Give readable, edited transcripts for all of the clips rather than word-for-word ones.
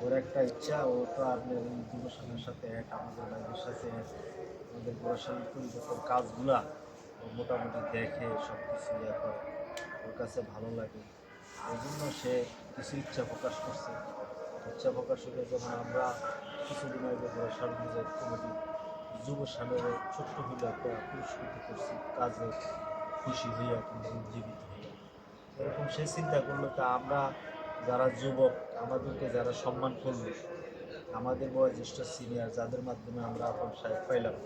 ওর একটা ইচ্ছা, ও তো আপনার এই যুবসংঘের সাথে এক, আমাদের ভাইদের সাথে এক, আমাদের বরিশাল পরিবর্তন কাজগুলা ও মোটামুটি দেখে সব কিছু ইয়ে করে, ওর কাছে ভালো লাগে। এই জন্য সে কিছু ইচ্ছা প্রকাশ করছে। ইচ্ছা প্রকাশ হলে যেমন আমরা কিছুদিন আগে বরিশাল মুজাহিদ কমিটি যুব সাগরে ছোট্ট হইলে একটা পুরস্কৃত করছি কাজে খুশি হইয়া কিন্তু উজ্জীবিত হইয়া। এরকম সে চিন্তা করলো, তা আমরা যারা যুবক, আমাদেরকে যারা সম্মান করলো, আমাদের বয়োজ্যেষ্ঠ সিনিয়র যাদের মাধ্যমে আমরা আপন সাহেব পাইলাম,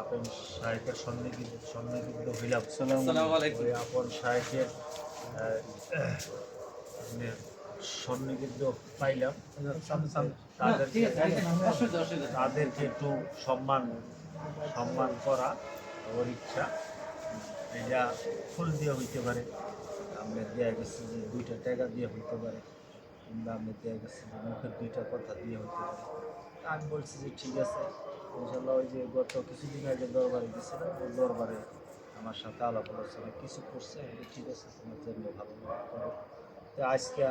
আপন সাহেবের সন্নিহিত হইলাম, ওই আপন সাহেবের মানে সন্নিহিত পাইলাম, তাদেরকে তাদেরকে একটু সম্মান সম্মান করা ওর ইচ্ছা। এটা ফুল দিয়ে হইতে পারে, আমরা দেওয়া গেছে যে 2টা টাকা দিয়ে হইতে পারে, কিংবা আমি দেওয়া গেছে যে মুখের 2টা কথা দিয়ে হইতে পারে। তা আমি বলছি যে ঠিক আছে, ইনশাল্লাহ। ওই যে গত কিছুদিন আগে দরবারে গেছিলাম, ওই দরবারে আমার সাথে আলাপ আলোচনা কিছু করছে, আমি ঠিক আছে তোমার জন্য ভালো মনে করো। তো আজকে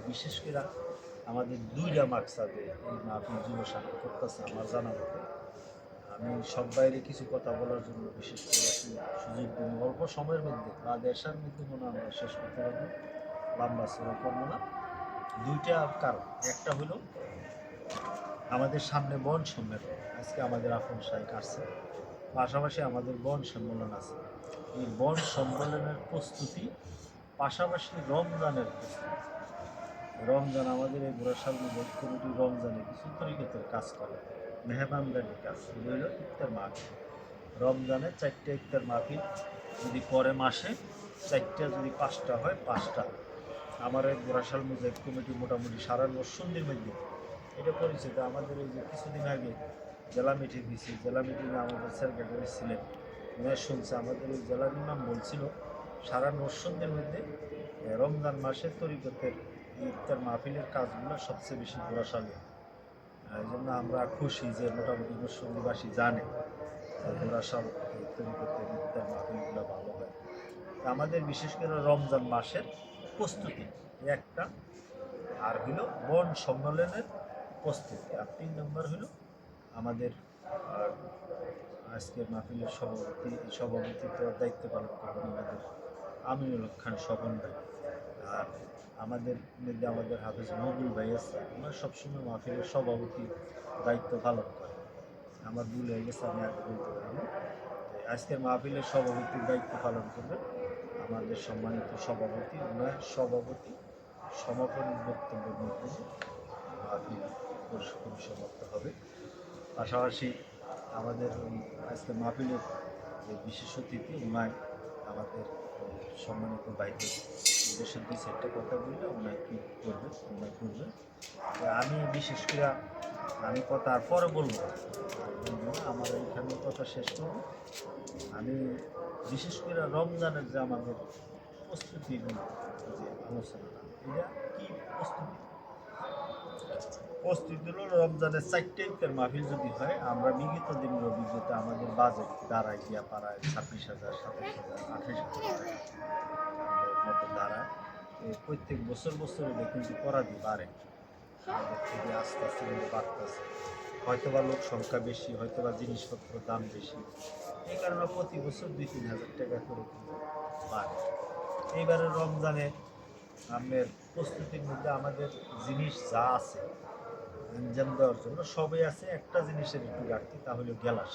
বিশেষ করে আমাদের 2টা মাকসাদে এই মাহফিল যুব সাংবাদিক করতেছে আমার জানা মতে। আমি সব বাইরে কিছু কথা বলার জন্য বিশেষ করে একটু সুযোগ দিন, অল্প সময়ের মধ্যে বা দেশের মধ্যে মনে আমরা শেষ করতে পারবো, লম্বা চড়া করবো না। 2টা কারণ, একটা হলো আমাদের সামনে বন সম্মেলন, আজকে আমাদের আপন শাহেক আসছে, পাশাপাশি আমাদের বন সম্মেলন আছে। এই বন সম্মেলনের প্রস্তুতি, পাশাপাশি রমজানের প্রস্তুতি। রমজান আমাদের এই বরিশাল মুজাহিদ কমিটি রমজানে কিছু তরিকতের কাজ করে, মেহমানদারির কাজ, এগুলো হলো ইফতার মাহফিল। রমজানে 4টা ইফতার মাহফিল যদি করে মাসে, 4টা যদি 5টা হয় 5টা। আমার এই বরিশাল মুজাহিদ কমিটি মোটামুটি সারা নরসিংদীর মধ্যে এটা পরিচিত। আমাদের এই যে কিছুদিন আগে জেলা মিটিং দিয়েছি, জেলা মিটিংয়ে আমাদের সেক্রেটারি ছিলেন, উনি শুনছে আমাদের ওই জেলার ইমাম বলছিল সারা নরসিংদীর মধ্যে রমজান মাসে তরিকতের ইফতার মাহফিলের কাজগুলো সবচেয়ে বেশি বরিশালে। এই জন্য আমরা খুশি যে মোটামুটি নরসিংদীবাসী জানে বরিশাল এই তরিকতের ইফতার মাহফিলগুলো ভালো হয়। আমাদের বিশেষ করে রমজান মাসের প্রস্তুতি একটা, আর হলো বন সম্মেলনের প্রস্তুতি, আর 3 নম্বর হলো আমাদের আজকের মাহফিলের সভাপতিত্বের দায়িত্ব পালন করবেন আমাদের আমিনুল খান স্বপন ভাই। আর আমাদের মধ্যে আমাদের হাফেজ মহবুল ভাই আছে, ওনার সবসময় মাহফিলের সভাপতি দায়িত্ব পালন করে। আমার ভুল হয়ে গেছে, আমি আগে বলতে পারিনি। আজকের মাহফিলের সভাপতির দায়িত্ব পালন করবেন আমাদের সম্মানিত সভাপতি, ওনার সভাপতি সমাপনী বক্তব্যের মধ্যে মাহফিল পরিসমাপ্ত হবে। পাশাপাশি আমাদের আজকে মাহফিলের যে বিশেষ অতিথি, ওনায় আমাদের সম্মানিত ভাইদের উদ্দেশ্যে 2-4টা কথা বললে ওনায় কী করবেন, ওনায় করবেন। আমি বিশেষ করে আমি কথা আর পরে বলবো, আমার এইখানে কথা শেষ করবো। আমি বিশেষ করে রমজানের যে আমাদের প্রস্তুতি যে আলোচনাটা, এটা কি প্রস্তুতি? প্রস্তুতি হলো রমজানের 4টা ইফতার মাহফিল যদি হয়, আমরা বিগত দিনের অভিজ্ঞতা আমাদের বাজেট দাঁড়ায় গিয়া পাড়ায় 26,000, 27,000, 28,000 টাকা আমাদের মতো দাঁড়ায়। প্রত্যেক বছর এটা কিন্তু করাদি বাড়ে, আমাদের থেকে আস্তে আস্তে কিন্তু বাড়তেছে। হয়তোবা লোক সংখ্যা বেশি, হয়তোবা জিনিসপত্রের দাম বেশি, এই কারণে প্রতি বছর 2-3 হাজার টাকা করে কিন্তু বাড়ে। এইবারের রমজানে আমাদের প্রস্তুতির মধ্যে আমাদের জিনিস যা আছে আঞ্জাম দেওয়ার জন্য সবই আছে, একটা জিনিসের একটু ঘাটতি, তা হলো গ্যালাস।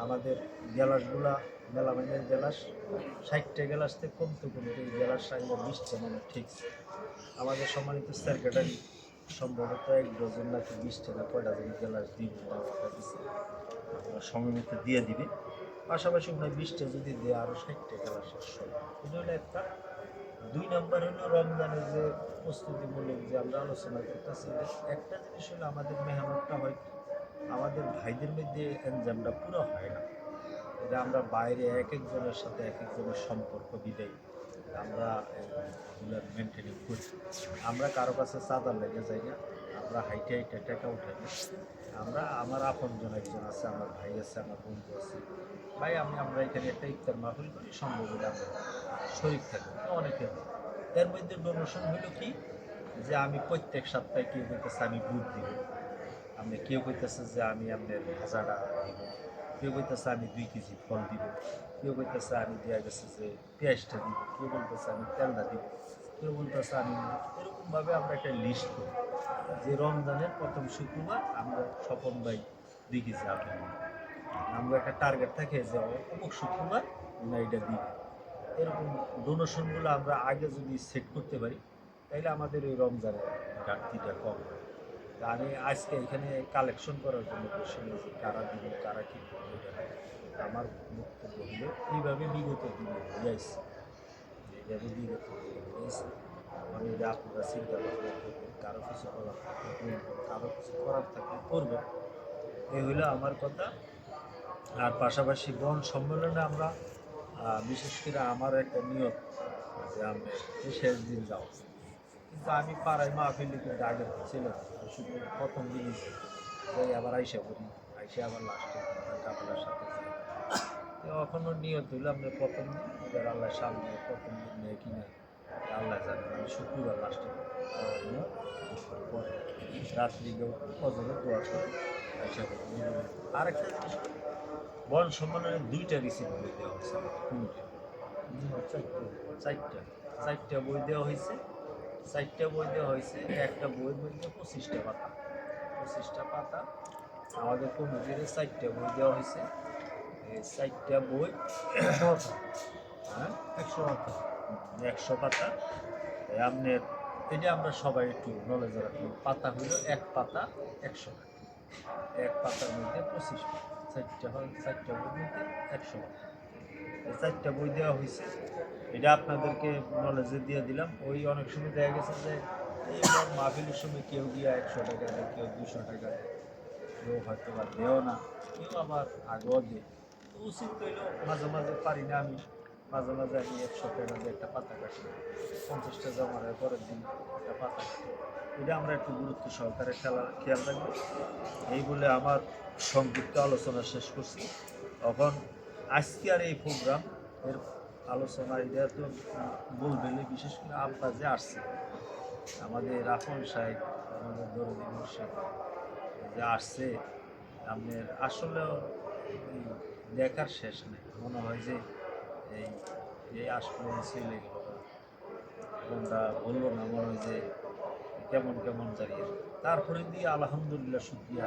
আমাদের গ্যালাসগুলা মেলামাইনের গ্যালাস 60টা গ্যালাস থেকে কমতে কমতে এই গ্যালাস আইলে 20টা মানে ঠিক। আমাদের সম্মানিত সেক্রেটারি সম্ভবত 1 ডজন নাকি 20টা না কয়টা যদি গ্যালাস দিবে, সময় মতো দিয়ে দিবে। পাশাপাশি উনি 20টা যদি দেয় আরও 60টা গ্যালাসের সব, এটা হলো একটা। 2 নম্বর হলো রমজানের যে প্রস্তুতিমূলক যে আমরা আলোচনা করতেছি, একটা জিনিস হলো আমাদের মেহনতটা হয় কি, আমাদের ভাইদের মধ্যে এনজামটা পুরো হয় না। এটা আমরা বাইরে এক একজনের সাথে এক একজনের সম্পর্ক বিদায় আমরা এগুলো মেনটেনিং করি। আমরা কারো কাছে চাঁদার লেগে যাই না, আমরা হাইটে হাইটে টাকা উঠাই না। আমরা আমার আপনজন একজন আছে, আমার ভাই আছে, আমার বন্ধু আছে, ভাই আমরা এখানে একটা ইফতার মাহফিল করি, সম্ভব হলে আমরা শরীর থাকি, অনেকে হয়। এর মধ্যে ডোনেশন হইল কি, যে আমি প্রত্যেক সপ্তাহে কেউ কইতেছে আমি বুট দিব, আপনি কেউ কইতেছে যে আমি আপনার ভাজাটা দিব, কেউ কইতেছে আমি 2 কেজি ফল দিব, কেউ কইতেছে আমি দেওয়া গেছে যে পেঁয়াজটা দিব, কেউ বলতেছে আমি তেলটা দিব, কেউ বলতেছে আমি এরকমভাবে আমরা একটা লিস্ট করি যে রমজানের প্রথম শুক্রবার আমরা স্বপন ভাই 2 কেজি আপেল নিই। আমরা একটা টার্গেট থাকে যে অমুক শুক্রবার আমরা এটা দিই। এরকম ডোনেশনগুলো আমরা আগে যদি সেট করতে পারি তাইলে আমাদের ওই রমজানের ঘাটতিটা কম হয়। তা আমি আজকে এখানে কালেকশন করার জন্য বসে যে কারা দিব কারা কী করবে এটা না। আমার বক্তব্য হলো এইভাবে বিগত দিনে হয়ে আসছে, এইভাবে বিগত দিনে হয়ে আসছে। আমি যে আপনারা চিন্তা ভাবনা করবেন, কারো কিছু করার থাকলে বলবেন, কারো কিছু করার থাকলে করবেন, এই হলো আমার কথা। আর পাশাপাশি বন সম্মেলনে আমরা বিশেষ করে আমার একটা নিয়ত যে আমি শেষ দিন যাও, কিন্তু আমি পাড়ায় মাহফিল কিন্তু আগে ছিল না, শুধু প্রথম দিনই যাই, আবার আইসা করি, আইসা আবার লাস্টে কাপড়ের সাথে যাই। এখনও নিয়ত হইল আমরা প্রথম দিন এবার আল্লাহ সামনে প্রথম দিন নেয় কিনা আল্লাহ জানে, আমি শুক্রবার লাস্টে পরে রাত্রি কেউ ফজরে দোয়া করি আইসা করি। আরেকটা জিনিস, বন সম্মেলনে 2টা রিসিভ বই দেওয়া হয়েছে কমিটি, চারটা চারটা বই দেওয়া হয়েছে। চারটা বই দেওয়া হয়েছে, একটা বইয়ের মধ্যে 25টা পাতা, 25টা পাতা আমাদের কমিটির 4টা বই দেওয়া হয়েছে। এই 4টা বই হ্যাঁ 100 পাতা। আপনার এটা আমরা সবাই একটু নলেজ রাখি, পাতা হইল এক পাতা 100 টাকা, এক পাতার মধ্যে 25 পাতা, 4টা বইয়ের মধ্যে 100 পাতা। এই 4টা বই দেওয়া হয়েছে, এটা আপনাদেরকে নলেজে দিয়ে দিলাম। ওই অনেক সময় দেখা গেছে যে এই মাহফিলের সময় কেউ গিয়া 100 টাকা দেয়, কেউ 200 টাকা দেয়, কেউ হয়তো বা দেও না, কেউ আবার আগেও দেয়। তো উচিত হইলেও মাঝে মাঝে পারি না আমি, মাঝে মাঝে আমি 100 টাকা দিয়ে একটা পাতা কাটি, 50টা জমা হয় পরের দিন একটা পাতা কাটি। এটা আমরা একটু গুরুত্ব সহকারে খেয়াল রাখবো। এই বলে আমার সংক্ষিপ্ত আলোচনা শেষ করছি। তখন আজকে আর এই প্রোগ্রাম এর আলোচনা এটা তো বলবেন, বিশেষ করে আব্বা যে আসছে, আমাদের রাফন সাহেব, আমাদের দরদি মোর্শেদ যে আসছে, আপনার আসলেও দেখার শেষ নেই। মনে হয় যে এই এই আসলে ছেলে কোনটা বললো না, মনে হয় যে কেমন কেমন দাঁড়িয়ে। তারপরে দিয়ে আলহামদুলিল্লাহ শুকরিয়া,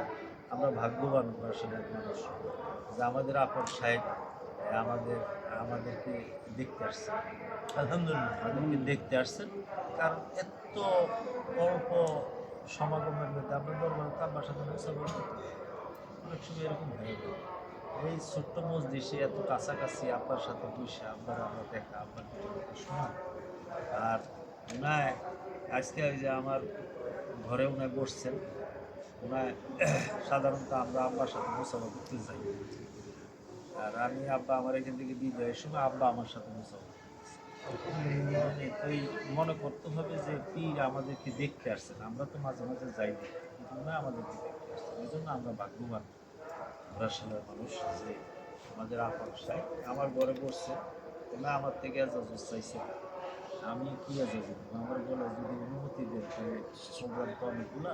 আমরা ভাগ্যবান আসলে মানুষ যে আমাদের আপন সাহেব আমাদেরকে দেখতে আসছেন। আলহামদুলিল্লাহ আমাদেরকে দেখতে আসছেন, কারণ এত অল্প সমাগমের মধ্যে আমরা দরবার কাবার সাথে মুসাফা করতে অনেক সময় এরকম হয়ে যায়। এই ছোট্ট মসজিদে এত কাছাকাছি আপনার সাথে বসে আপনার আমরা দেখা, আপনার কিছু শোনা। আর ওনায় আজকে ওই যে আমার ঘরে ওনায় বসছেন, ওনায় সাধারণত আমরা আব্বার সাথে মুসাফা করতে যাই, আর আমি আব্বা আমার এখান থেকে বিদায়ের সময় আব্বা আমার সাথে মুসাফা এই মনে করতে হবে যে পীর আমাদেরকে দেখতে আসছেন। আমরা তো মাঝে মাঝে যাই না, কিন্তু ওনায় আমাদেরকে দেখতে আসছেন। এই জন্য আমরা ভাগ্যবান রাশিয়ার মানুষ যে আমাদের আপন সাহেব আমার ঘরে বসছে। ওনা আমার থেকে এজাজত চাইছে, আমি কি এজাজত আমার বলে যদি অনুমতি দেয় তাহলে প্রোগ্রাম তো অনেকগুলা,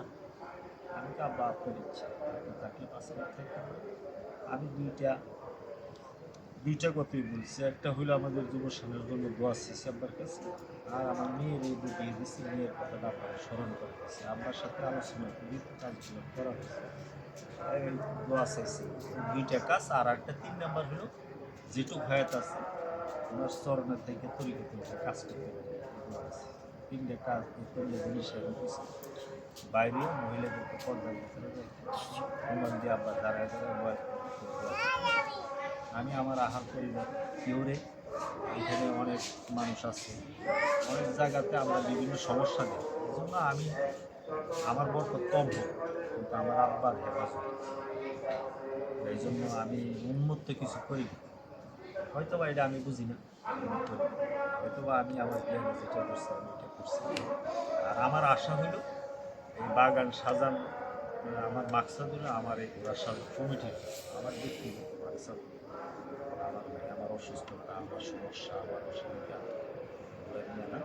আমি তো আব্বা আপনার ইচ্ছা আপনি থাকলে 5 মিনিট থাকতে পারে। আমি দুইটা কথাই বলছি, একটা হলো আমাদের যুব সমাজের জন্য দোয়া চাইছি আব্বার কাছে, আর আমার মেয়ের এই যে বিয়ে দিচ্ছি, মেয়ের কথাটা আপনারা স্মরণ করতেছি, আব্বার সাথে আলোচনা করি কাজগুলো করা হয়েছে, দোয়া চাইছি। দুইটা কাজ। আর একটা 3 নাম্বার হলো যেটুক হায়াত আছে ওনার চরণের থেকে তরিকত কাজ করতে পারি, 3টে কাজ, 3টে জিনিস আমি কিছু বাইরে মহিলাদেরকে পর্দার ভিতরে ওনার দিয়ে আব্বা দাঁড়ায় দাঁড়ায় আমি আমার আহার পরিবার কেউরে, এখানে অনেক মানুষ আছে, অনেক জায়গাতে আমরা বিভিন্ন সমস্যা দিই, এই জন্য আমি আমার বরকত কম হোক কিন্তু আমার আব্বার হেফাজত, এই জন্য আমি উন্মুক্ত কিছু করি। হয়তো বা এটা আমি বুঝি না, হয়তো বা আমি আমার প্লেয়ারে যেটা করছি আমি এটা করছি। আর আমার আশা হলো এই বাগান সাজান, আমার মাকসাদ হলো আমার এই রাসাল কমিটির, আমার ব্যক্তিগত মাকসাদ, আমার ভাই আমার অসুস্থতা, আমার সমস্যা, আমার অসুবিধা এগুলো নিয়ে না।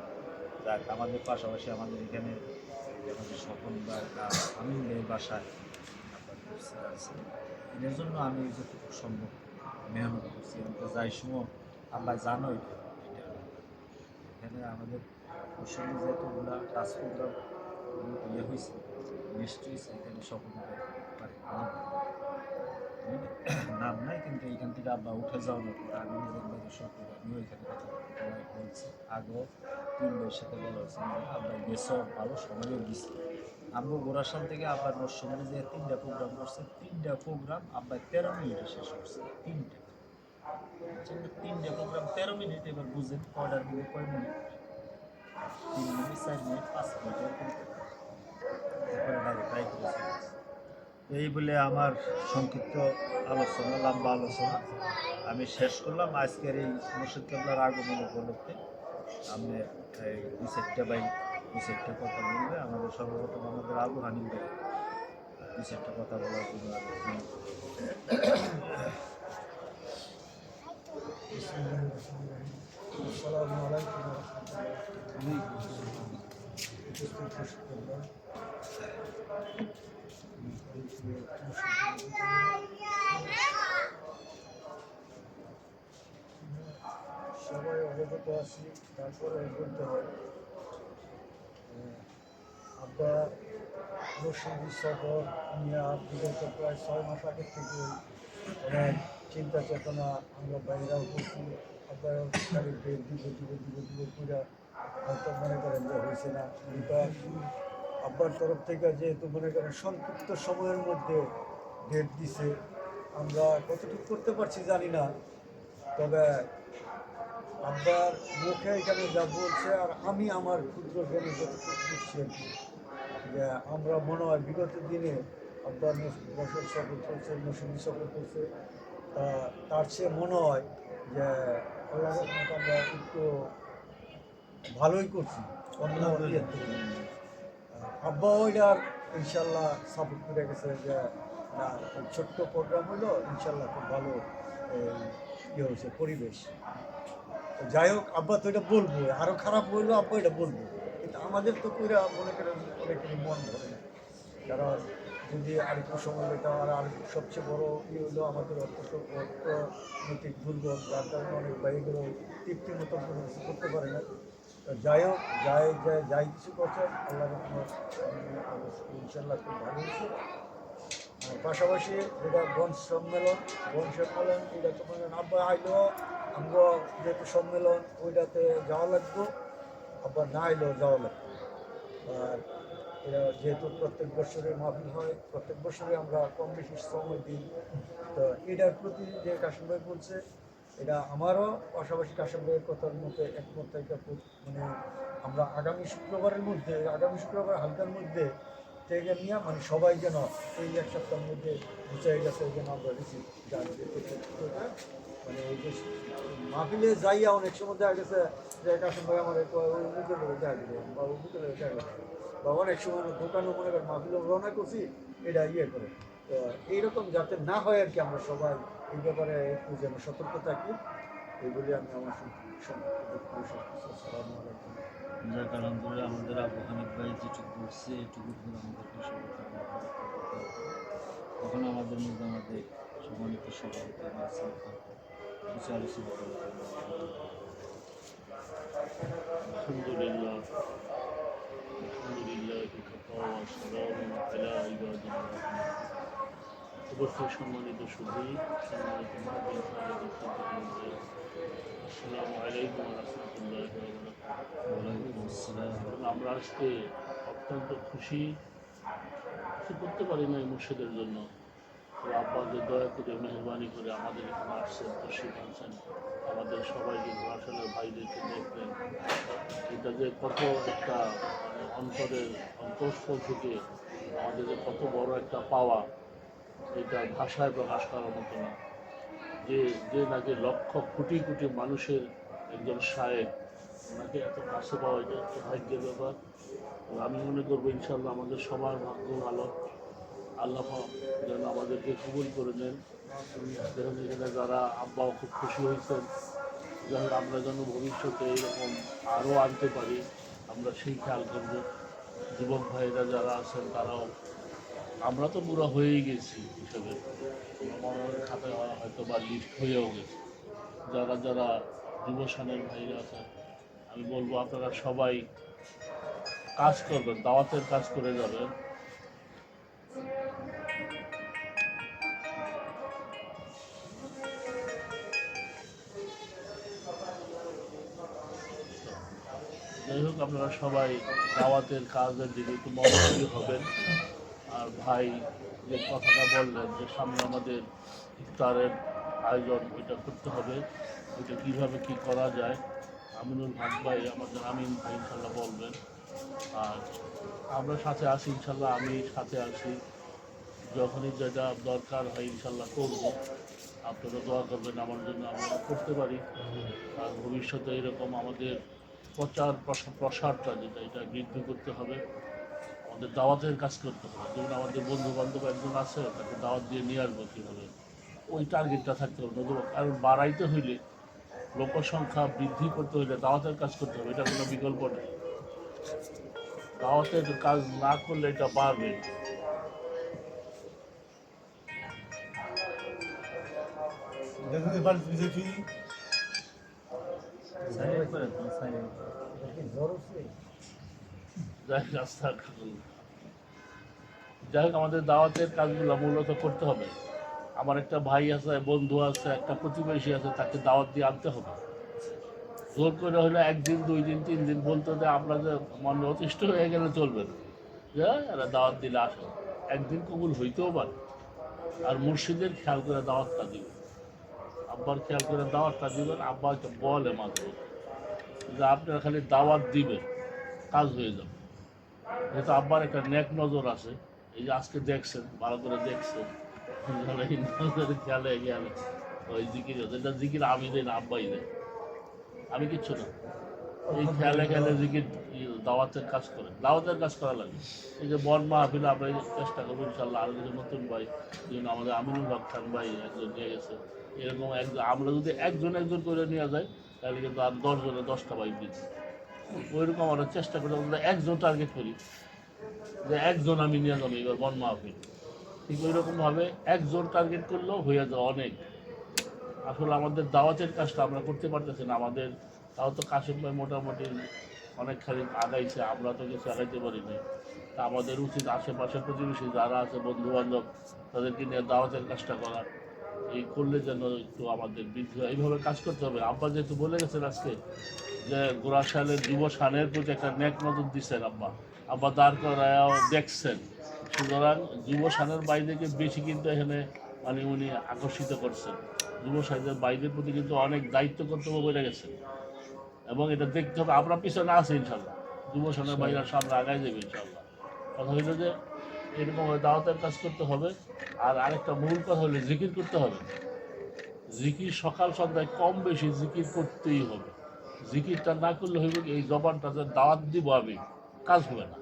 যাক, আমাদের পাশাপাশি আমাদের এখানে আমাদের স্বপন বা আমি বাসায় আব্বার করছে আছে এর জন্য আমি যতটুকু সম্ভব মেহনত করছি তো যাই সময় আল্লাহ জানোই এটা এখানে আমাদের আসলে যতগুলা কাজ প্রোগ্রাম ইয়ে হয়েছে নিশ্চয়ই এখানে স্বপন পারে নাম নাই কিন্তু এইখান থেকে আব্বা উঠে যাওয়ার পর আমি নিজের বাড়ির সকল আমিও এখানে কথা বলছি আগেও 3 ভাইয়ের সাথে বলা হয়েছে আব্বা গেছো ভালো সময়ও দিচ্ছে আব্বু গোরাসান থেকে আব্বার নরসিংদী যে 3টা প্রোগ্রাম করছে 3টা প্রোগ্রাম আব্বা 13 মিনিটে শেষ করছে 3টা 3টা প্রোগ্রাম 13 মিনিট এবার বুঝেন কয়টার দিকে কয় মিনিট 3 মিনিট 4 মিনিট 5 মিনিট এরকম এরপরে বাইরে ট্রাই করেছে এই বলে আমার সংক্ষিপ্ত আলোচনা লম্বা আলোচনা আমি শেষ করলাম আজকের এই মুর্শিদ কেবলার আগমন উপলক্ষে আমি এই 2-4টা ভাই 2-4টা কথা বলবে আমাদের সর্বপ্রথম আমাদের আবু হানিফ ভাই 2-4টা কথা বলার জন্য আসসালামু আলাইকুম ওয়া সবাই অবগত আছি তারপরে বলতে হয় আব্বা নরসিংদী সফর নিয়ে বিগত প্রায় 6 মাস আগের থেকে অনেক চিন্তা চেতনা আমরা বাইরেও করছি আব্বার তারিখে দিব পুরা হয়তো মনে করেন যে হয়েছে না কিন্তু আব্বার তরফ থেকে যেহেতু মনে করেন সংক্ষিপ্ত সময়ের মধ্যে ডেট দিছে আমরা কতটুকু করতে পারছি জানি না তবে আব্বার মুখে এখানে যা বলছে আর আমি আমার ক্ষুদ্র জ্ঞানে যতটুকু বুঝছি আর কি যে আমরা মনে হয় বিগত দিনে আব্বার বছর সফর করছে নরসিংদী সফর করছে তার চেয়ে মনে হয় যে আল্লাহর রহমতে আমরা একটু ভালোই করছি অন্য ইয়ের থেকে আব্বা ওইটার ইনশাল্লাহ সাপোর্ট করে গেছে যে না ছোট্ট প্রোগ্রাম হলো ইনশাল্লাহ খুব ভালো ইয়ে হয়েছে পরিবেশ যাই হোক আব্বা তো এটা বলবো আরও খারাপ হইলেও আব্বা এটা বলবো কিন্তু আমাদের তো কইরা মনে করেন অনেকেরই মন ধরে না কারণ যদি আরেকটু সময় পেতাম আর সবচেয়ে বড় ইয়ে হলো আমাদের অর্থনৈতিক দুর্বল যার কারণে অনেক বাইকগুলো তৃপ্তির মতো কোনো কিছু করতে পারে না যাই হোক যাই কিছু করছেন আল্লাহ রহমত ইনশাল্লাহ খুব ভালো হয়েছে পাশাপাশি এটা বন সম্মেলন এটা তো মানে আব্বা আইলেও আমরা যেহেতু সম্মেলন ওইটাতে যাওয়া লাগতো আবার না আইলেও যাওয়া লাগতো আর এটা যেহেতু প্রত্যেক বছরে মাহফিল হয় প্রত্যেক বছরে আমরা কম বেশি সময় দিই তো এটার প্রতি যে কাশিম ভাই বলছে এটা আমারও পাশাপাশি কাশিম ভাইয়ের কথার মধ্যে একমত থেকে মানে আমরা আগামী শুক্রবার হালকার মধ্যে থেকে নিয়ে মানে সবাই যেন এই এক সপ্তাহের মধ্যে গুছিয়ে গেছে যেন আমরা রিসিভ মানে ওই যে মাহফিলে যাইয়া অনেক সময় দেখা গেছে যে কাশিম ভাই আমার ওই মুখের লোক দেখা দিলেন বা ওই মুখের লোক দেখা গেছে বা অনেক সময় দোকানও মনে করেন মাহফিলে রওনা করছি এটা ইয়ে করে তো এইরকম যাতে না হয় আর কি আমরা সবাই এই ব্যাপারে একটু যেন সতর্ক থাকি এইগুলি আমি আমার আসসালামু আলাইকুম যার কারণ করে আমাদের আবু হানিফ ভাই যেটুকু বলছে এটুকু করে আমাদেরকে সবাই তখন আমাদের মধ্যে আমাদের সম্মানিত সভাপতি কিছু আলোচনা করা আলহামদুলিল্লাহ অবশ্যই সম্মানিত সুধী আসসালামু আলাইকুম রহমতুল্লাহ আমরা আজকে অত্যন্ত খুশি কিছু করতে পারি না এই মুর্শিদের জন্য আব্বাকে দয়া করে মেহরবানি করে আমাদের এখানে আসছেন খুশি আনছেন আমাদের সবাইকে ঘোরাশালের ভাইদেরকে দেখবেন এটা যে কত একটা মানে অন্তরের অন্তঃস্থল থেকে আমাদের যে কত বড় একটা পাওয়া এটা ভাষায় প্রকাশ করার মতো না যে নাকি লক্ষ কোটি কোটি মানুষের একজন শায়েক ওনাকে এত কাছে পাওয়া এটা একটা ভাগ্যের ব্যাপার আমি মনে করবো ইনশাল্লাহ আমাদের সবার ভাগ্য ভালো আল্লাহ যেন আমাদেরকে কবুল করে নেন যেন এখানে যারা আব্বাও খুব খুশি হয়েছেন যেন আমরা যেন ভবিষ্যতে এইরকম আরও আনতে পারি আমরা সেই খেয়াল করবো যুবক ভাইরা যারা আছেন তারাও, আমরা তো পুরো হয়েই গেছি হিসেবে, মনোনয়ন খাতায় হয়তো বা লিস্ট হয়েও গেছে। যারা যারা যুব সানের ভাইরা আছেন, আমি বলবো আপনারা সবাই কাজ করবেন, দাওয়াতের কাজ করে যাবেন। যাই হোক, আপনারা সবাই দাওয়াতের কাজের দিকে একটু মনোযোগী হবেন। আর ভাই যে কথাটা বললেন যে সামনে আমাদের ইফতারের আয়োজন, ওইটা করতে হবে, ওইটা কীভাবে কী করা যায় আমিনুল হক ভাই, আমাদের আমিন ভাই ইনশাল্লাহ বলবেন। আর আমরা সাথে আছি ইনশাল্লাহ, আমি সাথে আছি, যখনই যেটা দরকার হয় ইনশাল্লাহ করবো। আপনারা দোয়া করবেন আমার জন্য, আমরা করতে পারি। আর ভবিষ্যতে এরকম আমাদের প্রসারটা যেটা, এটা বৃদ্ধি করতে হবে। আমাদের দাওয়াতের কাজ করতে হবে, যেমন আমাদের বন্ধু বান্ধব একজন আছে, তাকে দাওয়াত দিয়ে নিয়ে আসবো কীভাবে, ওই টার্গেটটা থাকতে হবে। কারণ বাড়াইতে হইলে, লোক সংখ্যা বৃদ্ধি করতে হইলে দাওয়াতের কাজ করতে হবে, এটা কোনো বিকল্প নেই। দাওয়াতের কাজ না করলে এটা বাড়বে। যাই হোক, আমাদের দাওয়াতের কাজগুলো মূলত করতে হবে। আমার একটা ভাই আছে, বন্ধু আছে, একটা প্রতিবেশী আছে, তাকে দাওয়াত দিয়ে আনতে হবে। জোর করে হলে 1 দিন 2 দিন 3 দিন বলতে হবে, আমরা যে মনে অতিষ্ঠ হয়ে গেলে চলবে না, যে এরা দাওয়াত দিলে আসো। 1 দিন কবুল হইতেও পারে। আর মুর্শিদের খেয়াল করে দাওয়াতটা দিবেন, আব্বার খেয়াল করে দাওয়াতটা দিবেন। আব্বাকে বলে মাত্র যে আপনারা খালি দাওয়াত দিবেন, কাজ হয়ে যাবে। যেহেতু আব্বার একটা নেক নজর আছে, এই যে আজকে দেখছেন, ভালো করে দেখছেন, এই নজরে খেয়ালে গেলে ওই জিকির, যেটা জিকির আমি দেয় না, আব্বাই দেয়, আমি কিচ্ছু না। এই খেয়ালে খেয়ালে জিকির দাওয়াতের কাজ করে, দাওয়াতের কাজ করা লাগে। এই যে বন মাহফিল আমরা চেষ্টা করবো ইনশাল্লাহ, আরও কিছু নতুন ভাই, যেমন আমাদের আমিনুল হক খান ভাই একজন নিয়ে গেছে, এরকম একজন আমরা যদি একজন করে নিয়ে যাই, তাহলে কিন্তু আর 10 জনে 10টা বাইক দিচ্ছি। ওইরকম আমরা চেষ্টা করি, আমরা একজন টার্গেট করি যে একজন আমি নিয়ে যাবো এবার বন মাহফিল। ঠিক ওই রকমভাবে একজন টার্গেট করলেও হয়ে যায় অনেক। আসলে আমাদের দাওয়াতের কাজটা আমরা করতে পারতেছি না। আমাদের তাও তো কাশিম ভাই মোটামুটি অনেকখানি আগাইছে, আমরা তো কিছু আগাইতে পারি না। তা আমাদের উচিত আশেপাশে প্রতিবেশী যারা আছে, বন্ধু বান্ধব, তাদেরকে নিয়ে দাওয়াতের কাজটা করা। এই করলে যেন একটু আমাদের বৃদ্ধি হয়, এইভাবে কাজ করতে হবে। আব্বা যেহেতু বলে গেছেন আজকে যে গোরাশালের যুব সানের প্রতি একটা নেক নজর দিচ্ছেন, আব্বা দাঁড় করায়ও দেখছেন। সুতরাং যুব সানের বাইরেকে বেশি কিন্তু এখানে মানে উনি আকর্ষিত করছেন। যুব সানের বাইরের প্রতি কিন্তু অনেক দায়িত্ব কর্তব্য বেড়ে গেছে, এবং এটা দেখতে হবে। আমরা পিছনে আছি ইনশাল্লাহ, যুব সানের বাইরে সামনে আগায় যাবে ইনশাল্লাহ। কথা হইল যে এরকম দাওয়াতের কাজ করতে হবে। আর আরেকটা মূল কথা হলো জিকির করতে হবে। জিকির সকাল সন্ধ্যায় কম বেশি জিকির করতেই হবে। জিকিরটা না করলে হইবে এই জবানটা যে দাওয়াত দিব আমি, কাজ হবে না।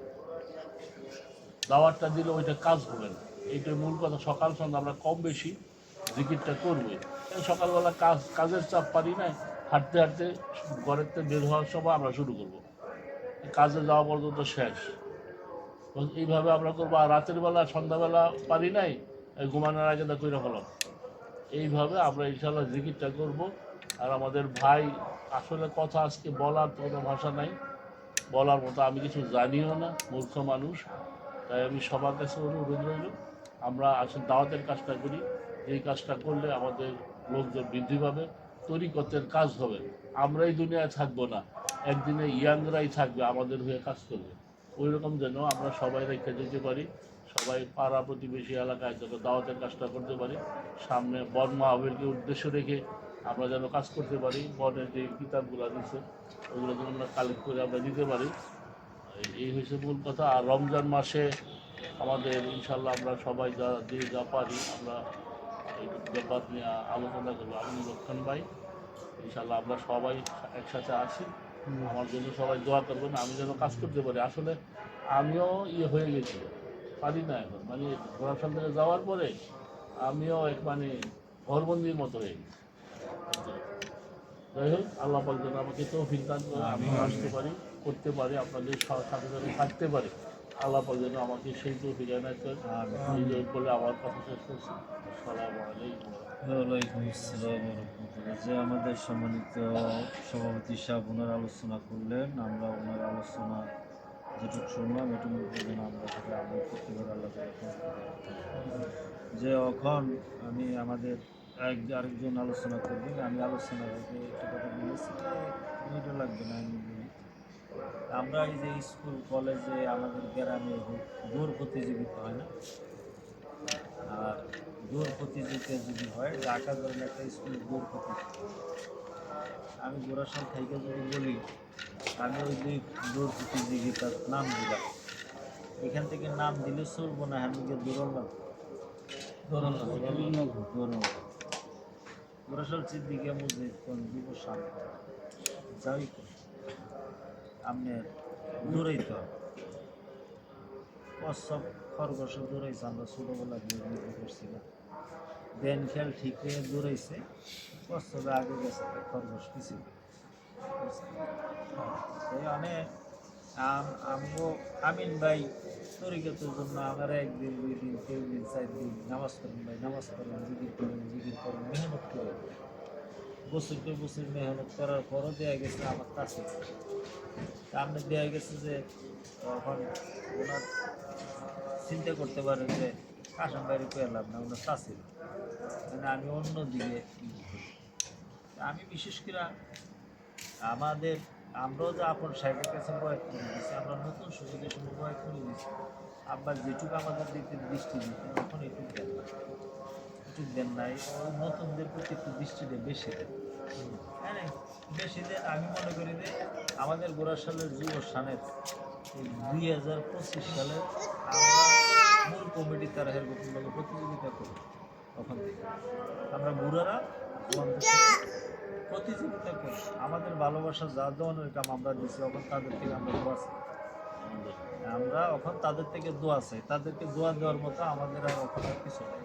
দাওয়াতটা দিলে ওইটা কাজ হবে না, এইটাই মূল কথা। সকাল সন্ধ্যা আমরা কম বেশি জিকিরটা করবই। সকালবেলা কাজের চাপ পারি নাই, হাঁটতে হাঁটতে ঘরের থেকে বের হওয়ার সময় আমরা শুরু করব, কাজে যাওয়া পর্যন্ত শেষ। এইভাবে আমরা করবো। আর রাতের বেলা সন্ধ্যাবেলা পারি নাই, ঘুমানোর আগে তা কইরা হলাম। এইভাবে আমরা ইনশাল্লাহ জিকিরটা করব। আর আমাদের ভাই, আসলে কথা আজকে বলার তো কোনো ভাষা নাই, বলার মতো আমি কিছু জানিও না, মূর্খ মানুষ। তাই আমি সবার কাছে অনুরোধ রইল, আমরা আসলে দাওয়াতের কাজটা করি। এই কাজটা করলে আমাদের লোকজন বৃদ্ধি পাবে, তরিকতের কাজ হবে। আমরা এই দুনিয়ায় থাকবো না, একদিনে ইয়াংরাই থাকবে, আমাদের হয়ে কাজ করবে। ওই রকম যেন আমরা সবাই রেখে যেতে পারি, সবাই পাড়া প্রতিবেশী এলাকায় যেন দাওয়াতের কাজটা করতে পারি। সামনে বন মাহফিলকে উদ্দেশ্য রেখে আমরা যেন কাজ করতে পারি। বনের যে কিতাবগুলো দিচ্ছে ওগুলো যেন আমরা কালেক্ট করে আমরা দিতে পারি। এই হয়েছে মূল কথা। আর রমজান মাসে আমাদের ইনশাল্লাহ আমরা সবাই যা পারি আমরা এই ব্যাপার নিয়ে আলোচনা করবো। আমিনুল হক খান ভাই, ইনশাল্লাহ আমরা সবাই একসাথে আছি। আমার জন্য সবাই দোয়া করবেন, আমি যেন কাজ করতে পারি। আসলে আমিও হয়ে গেছি, পারি না এখন, মানে গোরাশাল থেকে যাওয়ার পরে আমিও মানে ঘরবন্দির মতো হয়ে গেছি। যাই হোক, আল্লাহ পাক যেন আমাকে তৌফিক দান করে আমি আসতে পারি, করতে পারি, আপনাদের সাথে সাথে থাকতে পারি। আল্লাহ যেন আমাকে সেই তৌফিক এনায়েত করেন। এই যে বলে আমার কথা শেষ করছি। আসসালামু আলাইকুম। ওয়ালাইকুম আসসালাম ওয়া রাহমাতুল্লাহ। যে আমাদের সম্মানিত সভাপতি সাহেব ওনার আলোচনা করলেন, আমরা ওনার আলোচনা যেটুকু শুনলাম এটুকু যেন আমরা সেটা আমল করতে পারি, আল্লাহ তাআলা তৌফিক দান করেন। যে এখন আমি আমাদের আরেকজন আলোচনা করবেন, আমি আলোচনা আগে একটা কথা বলেছি যে মিনিটও লাগবে না, আমি বলি। আমরা এই যে স্কুল কলেজে আমাদের গ্রামে দৌড় প্রতিযোগিতা হয় না, আর দৌড় প্রতিযোগিতা যদি হয়, ঢাকা ধরেন একটা স্কুলে দৌড় প্রতিযোগিতা, আমি গোরাসাল থেকে যদি বলি আমি ওই যে দৌড় প্রতিযোগিতার নাম দিলাম, এখান থেকে নাম দিলে চলবো না, আমি গিয়ে দৌড়ালাম গোরাসাল সিদ্দিকিয়া মসজিদ কোন যুব শান্ত যাই আপনার দৌড়াইতে হবে। কচ্ছপ খরগোশ দৌড়াইছে, আমরা ছোটোবেলা দিয়ে করছিলাম, ব্যান খেয়াল ঠিক হয়ে দৌড়াইছে, কচ্ছপে আগে গেছে, খরগোশ পিছিয়ে। এই অনেক আমগো আমিন ভাই তরিকতের জন্য আমার একদিন 2 দিন 3 দিন 4 দিন নামাজ পড়েন ভাই, নামাজ পড়েন, জিকির করেন, মেহনত করেন, বছরকে বছর মেহনত করার পরও দেওয়া গেছে আমার কাছে। সামনে দেওয়া গেছে যে তখন ওনার চিন্তা করতে পারেন যে কাশাম বাইরে পেলাম না, ওনার চাষি, মানে আমি অন্য দিকে আমি বিশেষ করে আমরাও যে আপন সাহেবের কাছে বয়াত করে দিচ্ছি, আমরা নতুন সুযোগের সময় বয়াত করে দিচ্ছি, আব্বার যেটুকু আমাদের দিতে দৃষ্টি দিতেন তখন এটুক দেন নাই, ওই নতুনদের প্রতি একটু দৃষ্টিটা বেশি দেন, হ্যাঁ বেশি দেন। আমি মনে করি যে আমাদের গোরাসালের যুব সানের 2025 সালের আমরা মূল কমিটি তারা হেরগোপুর প্রতিযোগিতা করি, তখন থেকে আমরা বুড়ারা জওয়ানদের সাথে প্রতিযোগিতা করি, আমাদের ভালোবাসা যা দেওয়ানোর কাম আমরা দিচ্ছি, এখন তাদের থেকে আমরা দোয়া চাই, আমরা এখন তাদের থেকে দোয়া চাই, তাদেরকে দোয়া দেওয়ার মতো আমাদের আর এখন আর কিছু নেই,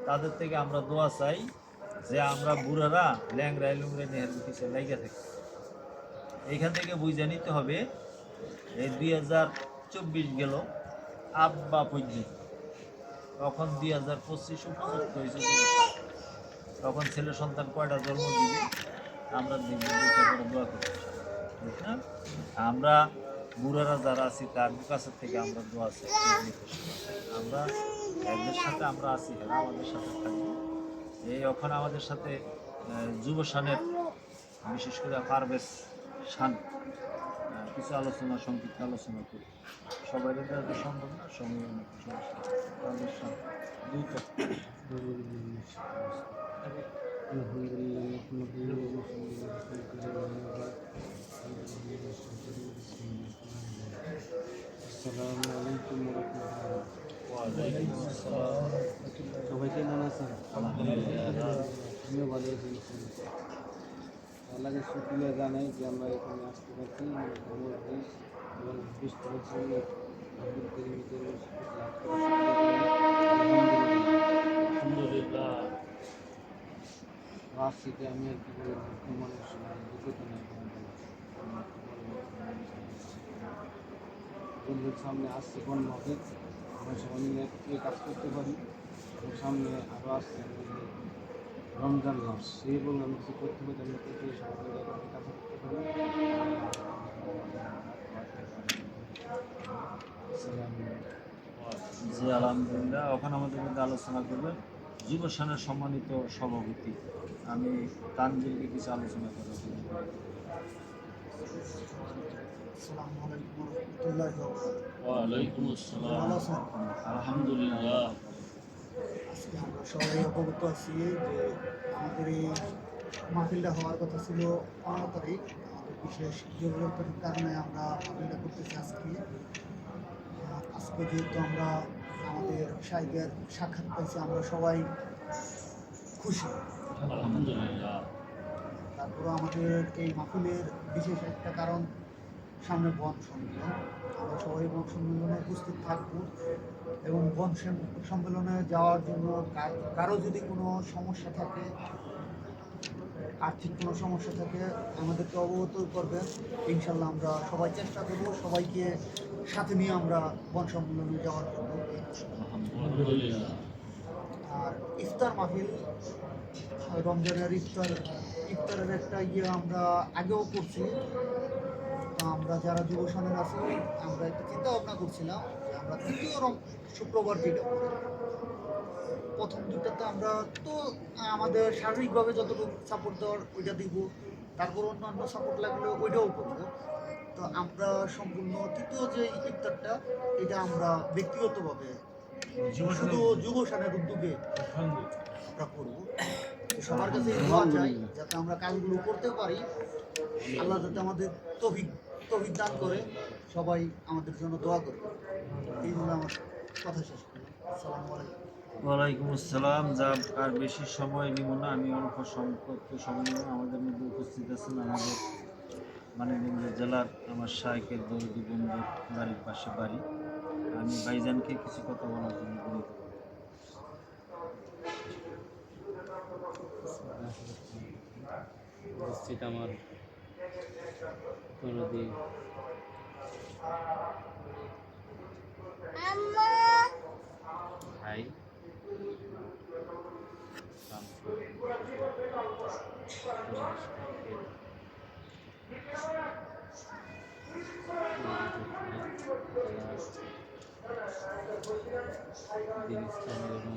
তাদের থেকে আমরা দোয়া চাই যে আমরা বুড়ারা ল্যাংরাই লুংরাই নেহের পিছিয়ে লেগে থাকি। এইখান থেকে বুঝে নিতে হবে এই 2024 গেল আব্বা পর্যন্ত, তখন 2025 উপযুক্ত হয়েছে, তখন ছেলে সন্তান কয়টা জন্ম দিবে আমরা দেখবো, দেখে করে দোয়া করি, ঠিক না? আমরা বুড়ারা যারা আছি তার কাছের থেকে আমরা দোয়া চাই, আমরা এদের সাথে আমরা আছি, এরা আমাদের সাথে থাকবো। এই এখন আমাদের সাথে যুব শানের বিশেষ করে পারভেজ শান কিছু আলোচনা, সংক্ষিপ্ত আলোচনা করি, সবাই তো সম্ভব না, সময় পারভেজ শান দুইটা। আসসালামু আলাইকুম ওয়া রাহমাতুল্লাহ। সবাই কেমন আছেন? আমিও ভালো আছি। আল্লাহকে শুকরিয়া জানাই যে আমরা এখানে আসতে পারছি, আমার দেশ এবং বিশেষ করে আব্দুল করিমদের আলহামদুলিল্লাহ। রাজশাহীতে আমি আর কি বলবো, মুসলিম মানুষ যোগ্যতা নেই, বন্ধুর সামনে আসছে কোন মতে আমরা সবাই মিলে একটু কাজ করতে পারি, এবং সামনে আরও আসছে আমাদের রমজান মাস, সেই বললাম কিছু করতে পারি, আমরা করতে সবাই মিলে কাজ করতে পারি। জি আলহামদুলিল্লাহ। এখন আমাদের মধ্যে আলোচনা করবেন যুব শানের সম্মানিত সভাপতি, আমি তানজিলকে কিছু আলোচনা করার জন্য। আসসালামু আলাইকুম ওয়া রাহমাতুল্লাহি ওয়া বারাকাতুহু। ওয়ালাইকুম আসসালাম। ভালো আছেন? আলহামদুলিল্লাহ। আজকে আমরা সবাই অবগত আছি যে আমাদের এই মাহফিলটা হওয়ার কথা ছিল 15 তারিখ, আমাদের বিশেষ জরুরতের কারণে আমরা মাহফিলটা করতেছি আজকে। আজকে যেহেতু আমরা আমাদের শাইখের সাক্ষাৎ পাইছি, আমরা সবাই খুশি। আলহামদুলিল্লাহ। তারপরে আমাদের এই মাহফিলের বিশেষ একটা কারণ, সামনে বন সম্মেলন, আমরা সবাই বন সম্মেলনে উপস্থিত থাকবো, এবং বন সম্মেলনে যাওয়ার জন্য কারো যদি কোনো সমস্যা থাকে, আর্থিক কোনো সমস্যা থাকে, আমাদেরকে অবগত করবেন। ইনশাল্লাহ আমরা সবাই চেষ্টা করব সবাইকে সাথে নিয়ে আমরা বন সম্মেলনে যাওয়ার জন্য। আলহামদুলিল্লাহ। আর ইফতার মাহফিল, রমজানের ইফতারের একটা আমরা আগেও করছি। তো আমরা যারা যুব সমাজ আছি আমরা একটু চিন্তা ভাবনা করছিলাম যে আমরা তৃতীয় শুক্রবার যেটা করি, প্রথম দুটাতে আমরা তো আমাদের শারীরিকভাবে যতটুকু সাপোর্ট দেওয়ার ওইটা দিব, তারপর অন্যান্য সাপোর্ট লাগলে ওইটাও করবো। তো আমরা সম্পূর্ণ তৃতীয় যে ইফতারটা এটা আমরা ব্যক্তিগতভাবে শুধু যুব সমাজের উদ্যোগে আমরা করবো। তো সবার কাছে দোয়া চাই যাতে আমরা কাজগুলো করতে পারি, আল্লাহ যাতে আমাদের তৌফিক দান করে, সবাই আমাদের জন্য দোয়া করবে। এই জন্য আমার কথা শেষ করি। আসসালামু আলাইকুম। ওয়ালাইকুম আসসালাম। যা আর বেশি সময় নিব না, আমি অল্প সংক্ষিপ্ত সময় নিব। আমাদের মধ্যে উপস্থিত আছেন আমাদের মানিকগঞ্জ জেলার আমার শাইখের দৌলতি বন্ধুর বাড়ির পাশে বাড়ি। আমি ভাইজানকে কিছু কথা বলার জন্য বলতে পারি। উপস্থিত আমার দরদি ভাই দিন ইসলাম এবং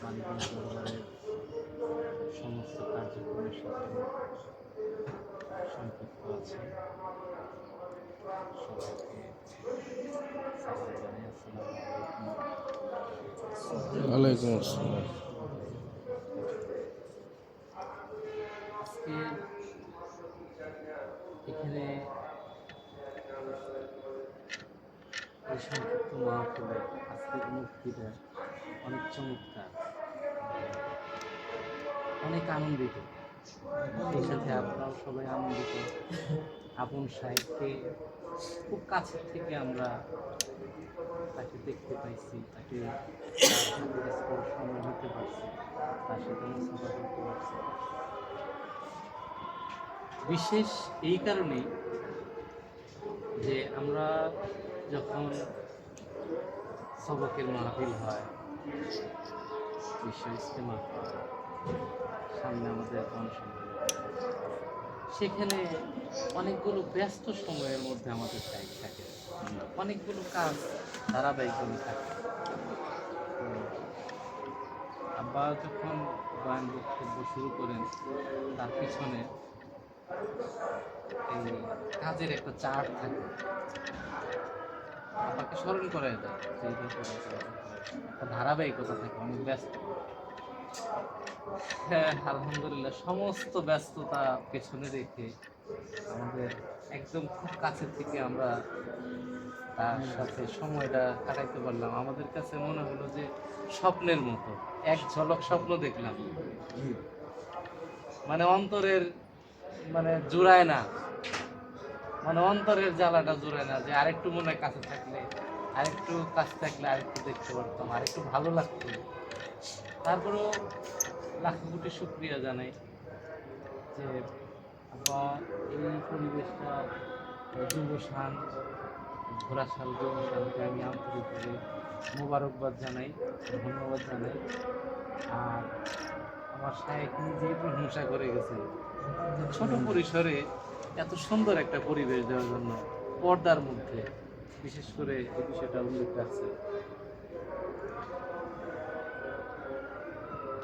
মানিকগঞ্জ দরবারের সমস্ত কার্যক্রমের সাথে সম্পৃক্ত আছে। সবাইকে সালাম জানাই। আসসালামু আলাইকুম। ওয়ালাইকুম আসসালাম। আজকে এখানে এই সংক্ষিপ্ত মাহফিলে আজকের মুক্তিটা অনেক চমৎকার, অনেক আনন্দিত। সেই সাথে আপনারাও সবাই আনন্দিত। আপন সাহেবকে খুব কাছের থেকে আমরা তাকে দেখতে পাইছি, তাকে সময় দিতে পারছি, তার সাথে মুসাফা করতে পারছি। বিশেষ এই কারণেই যে আমরা যখন সবকের মাহফিল হয়, বিশ্ব ইজতেমা হয়, সামনে আমাদের গণসম্মেলন, সেখানে অনেকগুলো ব্যস্ত সময়ের মধ্যে আমাদের টাইম থাকে, অনেকগুলো কাজ ধারাবাহিকভাবে থাকে। আব্বা যখন বয়ান বক্তব্য শুরু করেন, তার পিছনে এই কাজের একটা চার্ট থাকে, আব্বাকে স্মরণ করে দেয় যে এইটা করে, একটা ধারাবাহিকতা থাকে, অনেক ব্যস্ত। হ্যাঁ, আলহামদুলিল্লাহ সমস্ত ব্যস্ততা পেছনে রেখে আমাদের একদম খুব কাছে থেকে আমরা তার সাথে সময়টা কাটাইতে পারলাম। আমাদের কাছে মনে হলো যে স্বপ্নের মতো, এক ঝলক স্বপ্ন দেখলাম। মানে অন্তরের জুড়ায় না, অন্তরের জ্বালাটা জুড়ায় না যে আরেকটু মনে কাছে থাকলে, আরেকটু কাছে থাকলে আরেকটু দেখতে পারতাম, আরেকটু ভালো লাগতো। তারপরেও লাখ কোটি শুকরিয়া জানাই যে আব্বা এই পরিবেশটা যুবসান, ঘোড়াশাল যুবসানকে আমি আন্তরিকভাবে মোবারকবাদ জানাই, ধন্যবাদ জানাই। আর আমার শায়েখ নিজেই প্রশংসা করে গেছেন ছোট পরিসরে এত সুন্দর একটা পরিবেশ দেওয়ার জন্য, পর্দার মধ্যে বিশেষ করে এই বিষয়টা উল্লেখ আছে।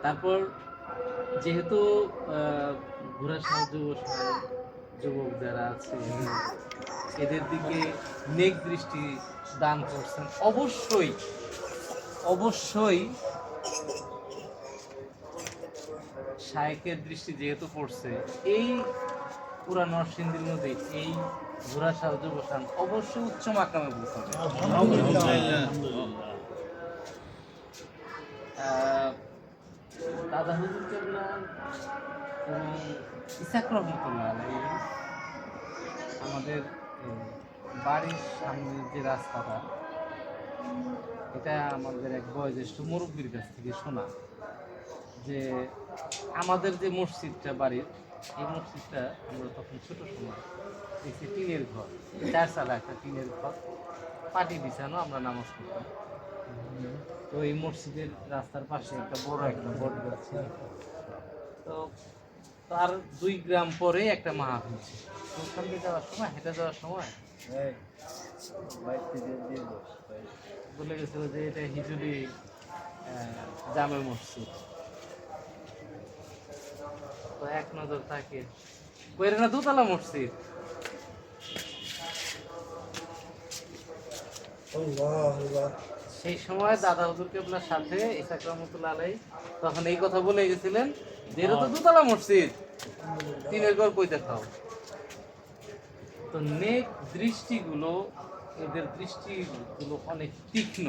তারপর যেহেতু ঘোড়াশাল যুবক যারা আছে এদের দিকে নেক দৃষ্টি দান করছেন, অবশ্যই অবশ্যই শায়েকের দৃষ্টি যেহেতু পড়ছে এই পুরা নরসিংদীর মধ্যে, এই ঘোড়াশাল যুবসান অবশ্যই উচ্চ মাকামে পৌঁছাবে। দাদা হুজুর কেবলা এবং ইসাক রহমতুল্লাহ আলাইহি আমাদের বাড়ির সামনে যে রাস্তাটা, এটা আমাদের এক বয়োজ্যেষ্ঠ মুরব্বীর কাছ থেকে শোনা যে আমাদের যে মসজিদটা বাড়ির, এই মসজিদটা আমরা তখন ছোট সময় দেখছি টিনের ঘর, 4 চালা একটা টিনের ঘর, পাটি বিছানো, আমরা নামাজ পড়তাম। তো এই মসজিদের রাস্তার পাশে একটা বড় একটা বট গাছ ছিল। তো তার 2 গ্রাম পরে একটা মাহফিল ছিল। তো ওখান দিয়ে যাওয়ার সময়, হেঁটে যাওয়ার সময় এই, বাইর থেকে দিয়ে বস, বাইর। বলে গেছিল যে এটা হিজুরি জামে মসজিদ। তো এক নজর তাকে কইরে না, 2 তলা মসজিদ। আল্লাহ আল্লাহ। সেই সময় দাদা হুজুর কেবলার সাথে ইসাক রহমতুল্লাহ আলাই তখন এই কথা বলে গেছিলেন যে এটা তো 2 তলা মসজিদ, টিনের ঘর কইতে খাও। তো নেক দৃষ্টিগুলো, এদের দৃষ্টিগুলো অনেক তীক্ষ্ণ,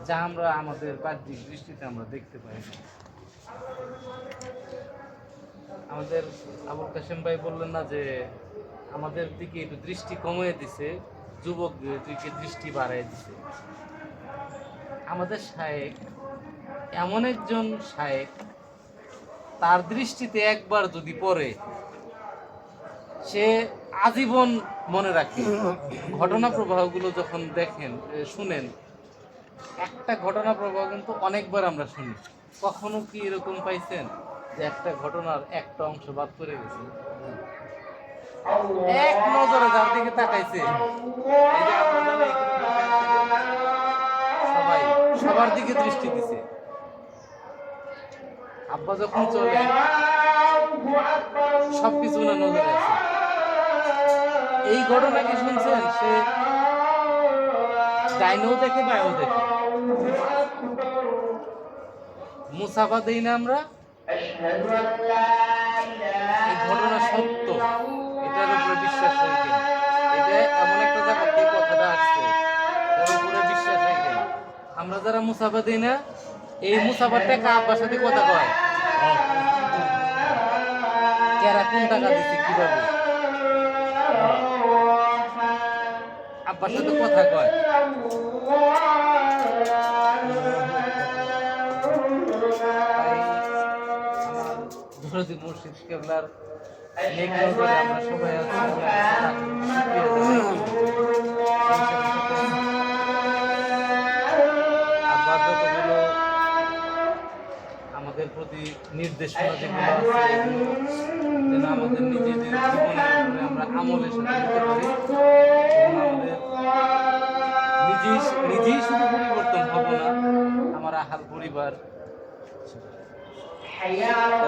যা আমরা আমাদের বাহ্যিক দৃষ্টিতে আমরা দেখতে পাই না। আমাদের আবুল কাশেম ভাই বললেন না যে আমাদের দিকে একটু দৃষ্টি কমিয়ে দিছে, যুবকদের দিকে দৃষ্টি বাড়াই দিছে। আমাদের শায়েখ এমন একজন শায়েখ, তার দৃষ্টিতে একবার যদি পড়ে সে আজীবন মনে রাখে। ঘটনা প্রবাহগুলো যখন দেখেন, শুনেন, একটা ঘটনা প্রবাহ কিন্তু অনেকবার আমরা শুনি। কখনো কি এরকম পাইছেন যে একটা ঘটনার একটা অংশ বাদ করে গেছে? এক নজরে যার দিকে তাকাইছে, এই যে আমরা যারা এখানে বসে আছি, সবাই সবার দিকে দৃষ্টি দিছে। আব্বা যখন চলে সবকিছু না নজরে আছে। এই ঘটনা কি শুনছেন? সে ডাইনেও দেখে, বায়ও দেখে। মুসাফা দেই না আমরা, এই ঘটনা সত্য, এটার উপরে বিশ্বাস রাখেন। এটা এমন একটা জায়গা থেকে কথাটা আসছে, এর উপরে বিশ্বাস রাখেন। আমরা যারা মুসাফা দিই না, এই মুসাফার টাকা আব্বার সাথে কথা কয়, কেরা কোন টাকা দিচ্ছে, কিভাবে আব্বার সাথে কথা কয়। দরদি মুর্শিদ কেবলার নেক নজরে আমরা সবাই আছি। আব্বার যতগুলো আমাদের প্রতি নির্দেশনা যেগুলো আছে, এগুলো যেন আমাদের নিজেদের জীবনের উপরে আমরা আমলের সাথে নিতে পারি, এবং আমাদের নিজেই শুধু পরিবর্তন হব না, আমার আহার পরিবার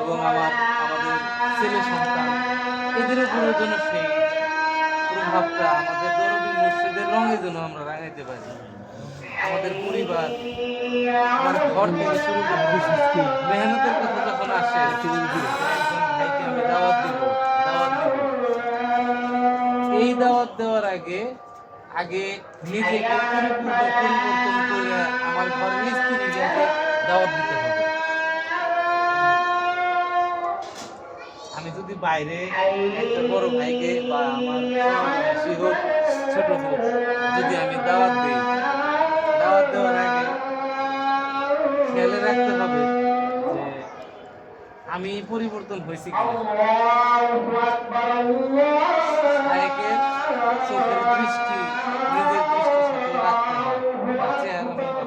এবং আমাদের ছেলে সন্তান, এদের উপরে যেন সেই প্রভাবটা আমাদের দরদি মসজিদের রঙে যেন আমরা রাঙাইতে পারি। আমাদের পরিবার, আমার ঘর থেকে শুরু করে মেহনতের কথা যখন আসে, একজন ভাইকে আমি দাওয়াত দিব, এই দাওয়াত দেওয়ার আগে নিজেকে পরিবর্তন করে আমার ঘরের স্ত্রীকে দাওয়াত দিতে হবে। আমি যদি বাইরে একটা বড় ভাইকে বা আমার বয়সী হোক, ছোট হোক, যদি আমি দাওয়াত দিই, দাওয়াত দেওয়ার আগে খেয়ালে রাখতে হবে যে আমি পরিবর্তন হয়েছি কিনা। ভাইকে চোখের দৃষ্টি, নিজের দৃষ্টির সাথে রাখতে হয়, চেহারা মতো।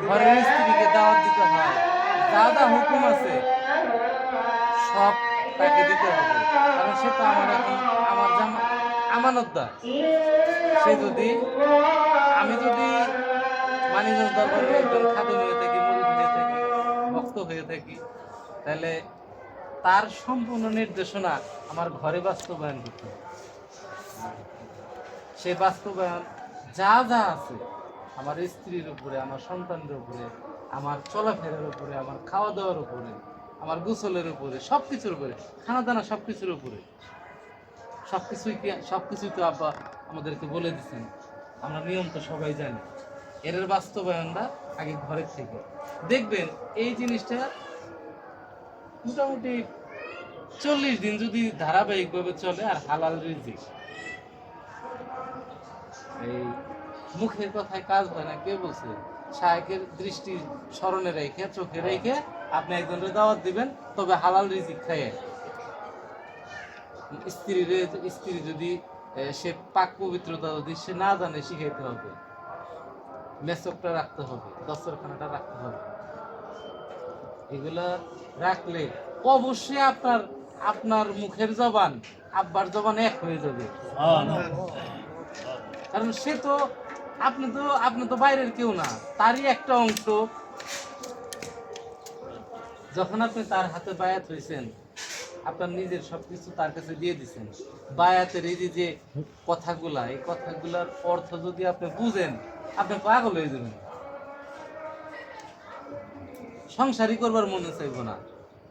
ঘরের স্ত্রীকে দাওয়াত দিতে হয়, যা যা হুকুম আছে সব তাকে দিতে হবে, কারণ সে তো আমার এখন আমানতদার। সে যদি, আমি যদি মানিকগঞ্জ দরবারের একজন খাদেম হয়ে থাকি, মুরিদ হয়ে থাকি, ভক্ত হয়ে থাকি, তাহলে তার সম্পূর্ণ নির্দেশনা আমার ঘরে বাস্তবায়ন করতে হবে। সেই বাস্তবায়ন যা যা আছে আমার স্ত্রীর উপরে, আমার সন্তানের উপরে, আমার চলাফেরার উপরে, আমার খাওয়া দাওয়ার উপরে, আমার গোসলের উপরে, সবকিছুর উপরে, খানা দানা সবকিছুর উপরে, সবকিছুই তো আব্বা আমাদেরকে বলে দিচ্ছেন। আমরা নিয়ম তো সবাই জানি। এর বাস্তবায়নটা আগে ঘরের থেকে দেখবেন। এই জিনিসটা মোটামুটি 40 দিন যদি ধারাবাহিকভাবে চলে, আর হালাল রিজিক, এই মুখের কথায় কাজ হয় না। কে বলছে? শায়েখের দৃষ্টি স্মরণে রেখে, চোখে রেখে আপনি একজনের দাওয়াত দিবেন, তবে হালাল রিজিক খাইয়ে। স্ত্রী যদি সে পাক পবিত্রতা যদি সে না জানে শিখাইতে হবে, মেসকটা রাখতে হবে, দস্তরখানাটা রাখতে হবে। এগুলা রাখলে অবশ্যই আপনার মুখের জবান আব্বার জবান এক হয়ে যাবে। কারণ সে তো আপনি তো বাইরের কেউ না, তারই একটা অংশ। যখন আপনি তার হাতে বায়াত হয়েছেন, আপনার নিজের সবকিছু তার কাছে দিয়ে দিচ্ছেন। বায়াতের এই যে কথাগুলা, এই কথাগুলার অর্থ যদি আপনি বুঝেন, আপনি পাগল হয়ে যাবেন। সংসারই করবার মনে চাইব না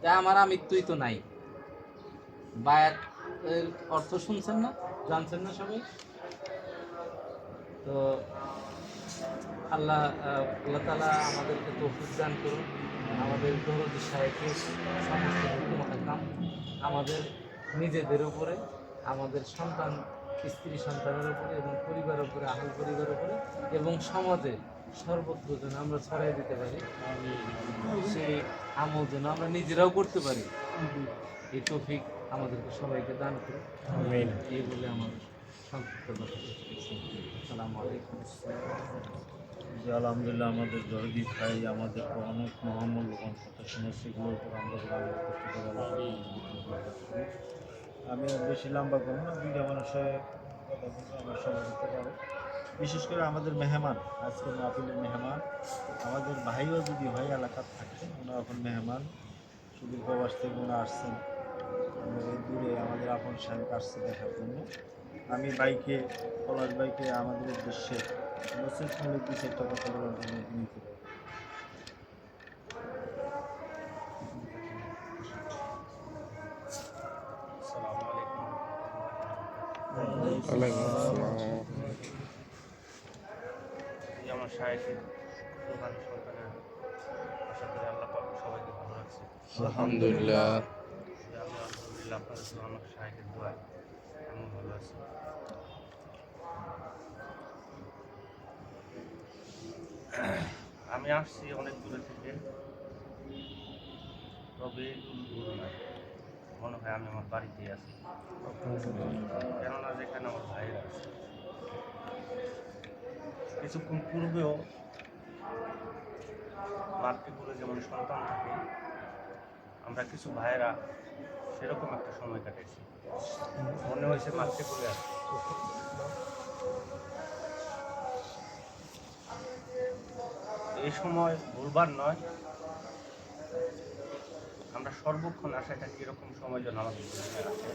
যে আমার আমৃত্যুই তো নাই। বায়াত এর অর্থ শুনছেন না, জানছেন না সবাই? তো আল্লাহ তাআলা আমাদেরকে তৌফিক দান করুন। আমাদের দরদি সাহেবকে সমস্ত হুকুম আমাদের নিজেদের উপরে, আমাদের সন্তান স্ত্রী সন্তানের উপরে এবং পরিবারের উপরে, আহল পরিবারের উপরে এবং সমাজে সর্বত্র যেন আমরা ছড়াই দিতে পারি। সেই আমল যেন আমরা নিজেরাও করতে পারি। এই তৌফিক আমাদেরকে সবাইকে দান করুন। এই বলে আমার সংক্ষিপ্ত কথা শেষ করছি। আসসালামু আলাইকুম। যে আলহামদুলিল্লাহ আমাদের দরদি ভাই আমাদেরকে অনেক মহামূল্যবান কথা শুনে সেগুলোর উপর আমরা আমল করতে পারি। আমি আর বেশি লম্বা করবো না, দুইটা মানুষের কথা বলবো, আমার সবাই দিতে পারো। বিশেষ করে আমাদের মেহমান, আজকে মাহফিলের মেহমান আমাদের ভাইও যদি ভাই এলাকার থাকতেন, ওনারা এখন মেহমান সুদূর প্রবাস থেকে ওনারা আসছেন, আমাদের দূরে আমাদের আপন সাহেব আসছে দেখার জন্য। আমি বাইকে পলাশ বাইকে আমাদের উদ্দেশ্যে নসিব মল্লিক দু চারটা কথা বলার জন্য নিতে পারি। আমার শায়েখের প্রধান সন্তানের আশা করি আল্লাহ পাক সবাইকে ভালো রাখছে। আলহামদুলিল্লাহ। আমি আলহামদুলিল্লাহ আপনাদের জন্য আমার শায়েখের দোয়ায় আমি ভালো আছি। আমি আসছি অনেক দূরে থেকে, তবে দূর নয়, মনে হয় আমি আমার বাড়িতেই আছি, কেননা যেখানে আমার ভাইয়েরা আছে। কিছুক্ষণ পূর্বেও মাতৃকুলে যেমন সন্তান থাকে, আমরা কিছু ভাইয়েরা সেরকম একটা সময় কাটাইছি, মনে হয়েছে মাতৃকুলে আছে। এই সময় ভুলবার নয়, আমরা সর্বক্ষণ আশায় থাকি এরকম সময় যেন আমাদের জীবনে আসে।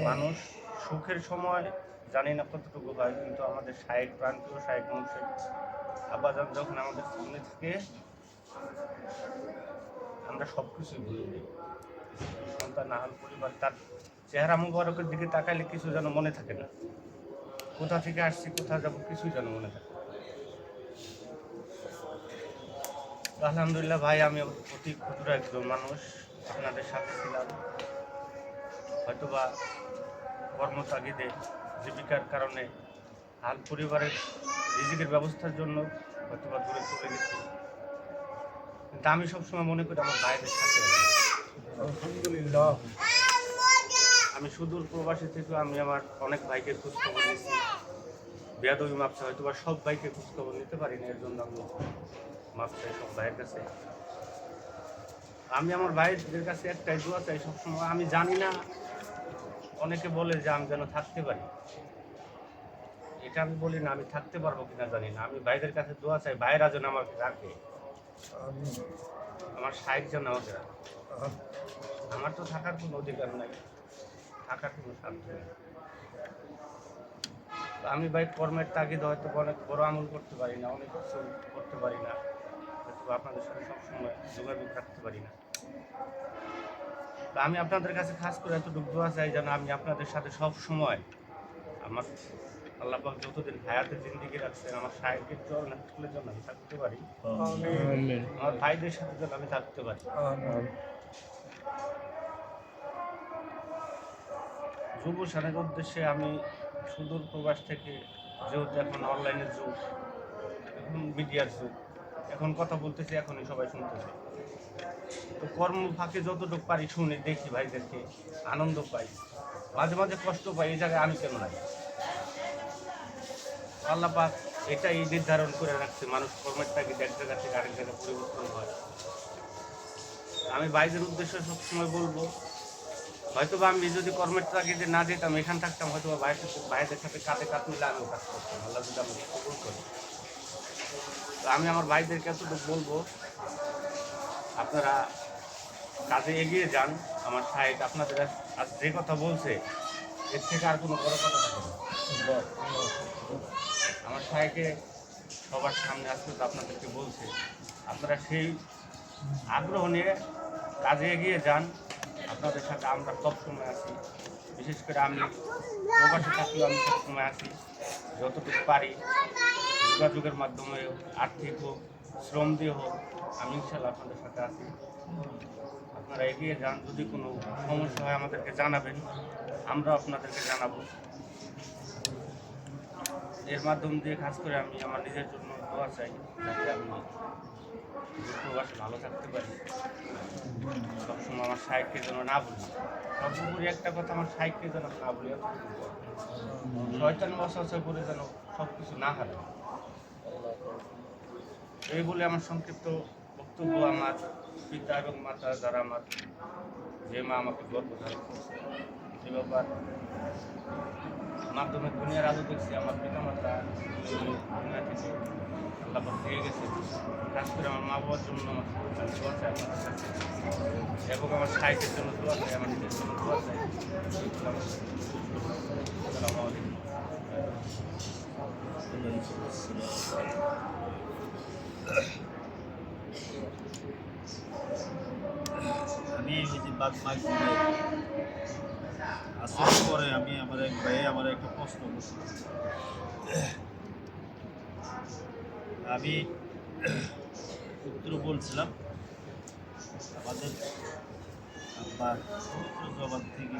মানুষ সুখের সময় জানি না কতটুকু হয়, কিন্তু আমাদের শায়েখ প্রান্তীয় শায়েখ মুর্শিদ আব্বাজান যখন আমাদের সামনে থেকে, আমরা সব কিছুই ভুলে যাই। সন্তান আহল পরিবার, তার চেহারা মুবারকের দিকে তাকাইলে কিছু যেন মনে থাকে না, কোথা থেকে আসছি কোথা যাবো কিছুই যেন মনে থাকে। আলহামদুলিল্লাহ ভাই, আমি অতি ক্ষুদ্র একজন মানুষ, আপনাদের সাথে ছিলাম, হয়তোবা কর্মতাগিদে জীবিকার কারণে হাল পরিবারের রিজিকের ব্যবস্থার জন্য হয়তোবা দূরে চলে গেছি, কিন্তু আমি সবসময় মনে করি আমার ভাইদের সাথে আছি। আলহামদুলিল্লাহ। আমি সুদূর প্রবাসী থেকে আমি আমার অনেক ভাইকে খোঁজখবর নিয়েছি, বেয়াদবি মাপছে, হয়তোবা সব ভাইকে খোঁজখবর নিতে পারি না, এর জন্য আমি মাপ চাই সব ভাইয়ের কাছে। আমি আমার ভাইদের কাছে একটাই দোয়া চাই সবসময়। আমি জানি না, অনেকে বলে যে আমি যেন থাকতে পারি, এটা আমি বলি না, আমি থাকতে পারবো কিনা জানি না। আমি ভাইদের কাছে দোয়া চাই, ভাইয়েরা যেন আমাকে রাখে, আমার শায়েখ যেন আমাকে রাখে। আমার তো থাকার কোনো অধিকার নাই, থাকার কোনো সাধ্য নেই। আমি ভাই কর্মের তাগিদ হয়তো অনেক বড় আমল করতে পারি না, অনেক কিছু করতে পারি না, হয়তো আপনাদের সাথে সবসময় যোগাযোগ রাখতে পারি না। আমি আপনাদের কাছে খাস করে এতটুকু দোয়া চাই যেন আমি আপনাদের সাথে সব সময়, আমার আল্লাহ পাক যতদিন হায়াতের জিন্দেগি রাখছেন, আমার শায়েখের চরণের জন্য আমি থাকতে পারি, আমার ভাইদের সাথে যেন আমি থাকতে পারি। যুব সানের উদ্দেশ্যে আমি সুদূর প্রবাস থেকে, যেহেতু এখন অনলাইনের যুগ, এখন মিডিয়ার যুগ, এখন কথা বলতেছি, এখনই সবাই শুনতেছে, তো কর্ম ফাঁকে যতটুকু পারি শুনে দেখি ভাইদেরকে, আনন্দ পাই, মাঝে মাঝে কষ্ট পাই, এই জায়গায় আমি কেন নাই? আল্লাহ পাক এটাই নির্ধারণ করে রাখছে, মানুষ কর্মের তাগিদে এক জায়গা থেকে আরেক জায়গায় পরিবর্তন হয়। আমি ভাইদের উদ্দেশ্যে সবসময় বলবো, হয়তো বা আমি যদি কর্মের তাগিদে না যেতাম, এখানে থাকতাম, হয়তো বা ভাইদের সাথে কাঁধে কাঁধ মিলে আমিও কাজ করতাম, আল্লাহ যদি আমাকে কবুল করে। তো আমি আমার ভাইদেরকে এতটুকু বলবো, আপনারা কাজে এগিয়ে যান। আমার সাহেব আপনাদের আজ যে কথা বলছে, এর থেকে আর কোনো বড় কথা থাকে না। আমার সাহেবকে সবার সামনে আসতে তো আপনাদেরকে বলছে, আপনারা সেই আগ্রহ নিয়ে কাজে এগিয়ে যান। আপনাদের সাথে আমরা সবসময় আছি, বিশেষ করে আমি প্রবাসে থাকলেও আমি সবসময় আছি, যতটুকু পারি যোগাযোগের মাধ্যমে হোক, আর্থিক হোক, শ্রম দিয়ে হোক, আমি ইনশাল্লাহ আপনাদের সাথে আছি। আপনারা এগিয়ে যান, যদি কোনো সমস্যা হয় আমাদেরকে জানাবেন, আমরা আপনাদেরকে জানাবো। এর মাধ্যম দিয়ে কাজ করে আমি আমার নিজের জন্য দোয়া চাই, যাতে আমি প্রবাসে ভালো থাকতে পারি, সবসময় আমার সাহিত্যকে যেন না ভুলি। সর্বোপরি একটা কথা, আমার সাহিত্যকে যেন না ভুলি, শয়তান ওয়াসওয়াসা করে যেন সব কিছু না হারায়। এই বলে আমার সংক্ষিপ্ত বক্তব্য। আমার পিতা এবং মাতা, যারা আমার, যে মা আমাকে গর্ভধারণ করছে, সে ব্যাপার মাধ্যমে দুনিয়ার আলো দেখছি। আমার পিতা মাতা দুনিয়া থেকে আল্লাহ পাক দিয়ে গেছে, কাজ করে আমার মা বাবার জন্য আমার দোয়া চাই আপনাদের কাছে, এবং আমার সাহিত্যের জন্য দোয়া চাই, আমার নিজের জন্য দোয়া চাই। আসসালামু আলাইকুম। আমি ওই যে বাদ মাগরিবে আসার পরে আমি আমার এক ভাই আমার একটা প্রশ্ন করছি। আমি উত্তর বলছিলাম, আমাদের আব্বার পবিত্র জবান থেকে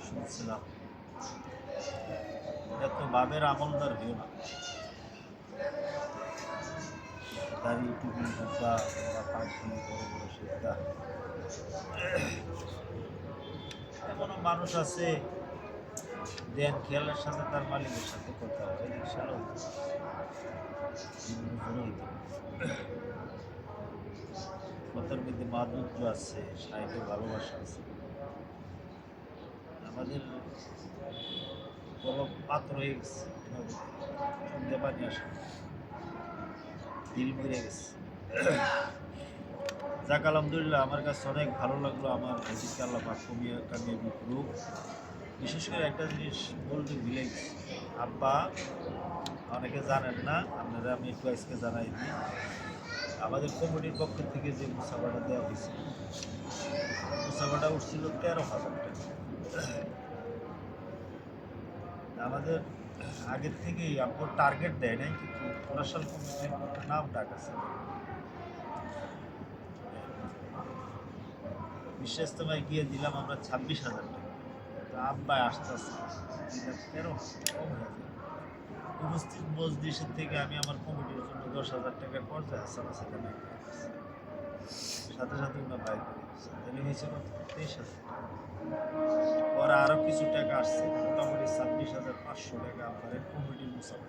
শুনছিলাম, এত বাবের আমলদার হইও না, দাড়ি টুপি জুব্বা বা পাখি বড় বড় সিদ্ধা। এমনও মানুষ আছে দেন খেয়ালের সাথে তার মালিকের সাথে কথা হয়, রিক্সাও কথার মধ্যে মাধুর্য আছে, সাহিত্যের ভালোবাসা আছে। আমাদের বড় পাত্র হয়ে গেছে, শুনতে পানি আসে, দিল মরে গেছে। যাক আলহামদুলিল্লাহ, আমার কাছে অনেক ভালো লাগলো আমার ভাইজিকে আল্লাহ পাক কমিয়ে কামিয়ে বিপ্রুভ। বিশেষ করে একটা জিনিস বলতে ভুলে গেছি, আব্বা অনেকে জানেন না, আপনারা আমি একটু আজকে জানাই দিই, আমাদের কমিটির পক্ষ থেকে যে মুসাফাটা দেওয়া হয়েছিল, মুসাফাটা উঠছিল 13,000 টাকা। আমাদের আগের থেকেই আপনার টার্গেট দেয় নাই, কিন্তু প্রশাসন কমিটির নাম ডাকা ছিল। বিশ্বাস্তমায় গিয়ে দিলাম আমরা 26,000 টাকা। তো আব্বাই আসতে আসতে 13 কম হয়ে যায়। উপস্থিত মজলিসের থেকে আমি আমার কমিটির জন্য 10,000 টাকার পর্যায়ে হাসান সেখানে সাথে সাথে ওনার বাইক তাহলে হয়েছে কত 23,000 টাকা। পরে আরও কিছু টাকা আসছে, মোটামুটি 26,500 টাকা আমাদের কমিটির মুসাফা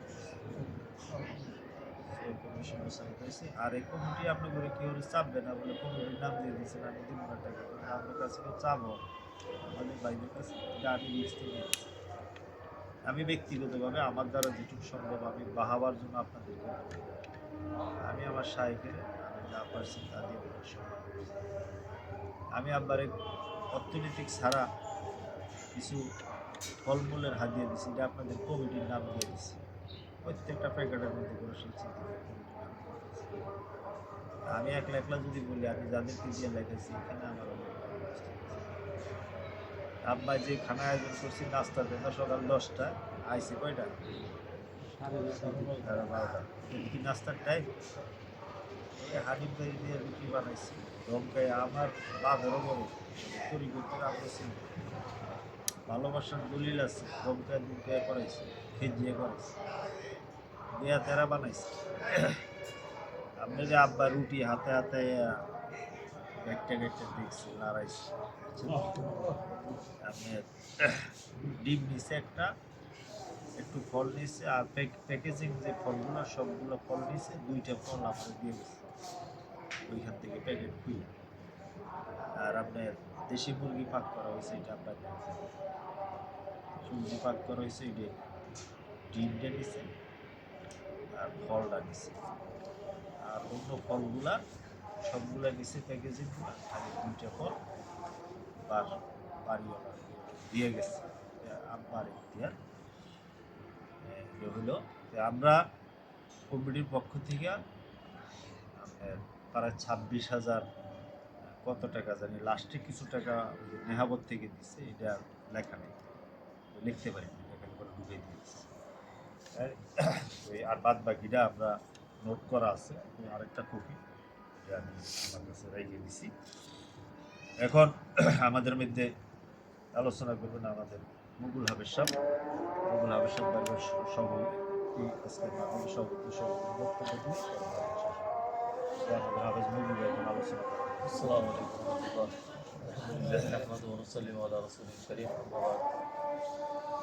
কমিশন মুসাফা হয়েছে। আর এই কমিটি আপনি করে কেউ চাপবে না বলে কমিটির নাম দিয়ে দিয়েছেন, আমি 3,000 টাকা আপনার কাছে কেউ চাবো আমাদের বাইরের কাছে গাড়ি লিস্ট থেকে। আমি ব্যক্তিগতভাবে আমার দ্বারা যেটুকু সম্ভব আমি বাহাবার জন্য আপনাদেরকে, আমি আমার সাহেবকে আমি যা পারছি তা দিয়ে বলার সম্ভব। আমি আব্বারে অর্থনৈতিক ছাড়া কিছু ফলমূলের হাত দিয়ে দিচ্ছি, এটা আপনাদের কমিটির নাম দিয়ে দিচ্ছি, প্রত্যেকটা প্যাকেটের মধ্যে করে শিখছি। আমি একলা একলা যদি বলি, আমি যাদেরকে দিয়ে লেখেছি এখানে আমার অনেক আব্বা যে খানা আয়োজন করছি, নাস্তার জন্য সকাল 10টা আইসি কয়টা 12:30 কি নাস্তার টাইম। হানিফ ভাই দিয়ে রুটি বানাইছি, রমকায় আমার বাপেরও বড় তৈরি করতে রাখছি, ভালোবাসার দলিল আছে, রমকায় দুধকায় করাইছি, খেজিয়ে করাইছি, দেয়া তেরা বানাইছি। আপনি যে আব্বা রুটি হাতে হাতে একটা দেখছি নাড়াইছি, আপনার ডিম নিচে একটা, একটু ফল নিচে, আর প্যাকেজিং যে ফলগুলো সবগুলো ফল নিচে, 2টা ফল আপনার দিয়ে গেছে ওইখান থেকে প্যাকেট খুলে। আর আপনার দেশি মুরগি পাক করা হয়েছে, এটা আপনার সবজি পাক করা হয়েছে, এটা ডিমটা নিচে আর ফলটা নিচে, আর অন্য ফলগুলা সবগুলা নিচে প্যাকেজিংগুলো, খালি 2টা ফল বাড়িওয়ালা দিয়ে গেছে। আব্বার ইতিহার হইল যে আমরা কমিটির পক্ষ থেকে প্রায় 26,000 কত টাকা জানি, লাস্টে কিছু টাকা নেহাবত থেকে দিচ্ছে, এটা লেখা নেই, লিখতে পারি না, লেখার পরে ঢুকে দিয়েছি। আর বাদ বাকিটা আমরা নোট করা আছে, আরেকটা কপি এটা আমি আমার কাছে রেখে দিছি। এখন আমাদের মধ্যে আলোচনা করবেন আমাদের মুকুল হাফেজ সাহেব বারবার সভাপতি, আজকের মাধ্যমে সভাপতি বক্তব্য দিয়ে আমাদের হাফেজ মুকুল এখন আলোচনা করবেন। السلام عليكم ورحمة الله. الحمد لله نحمده ونسلم على رسوله الكريم. أما بعد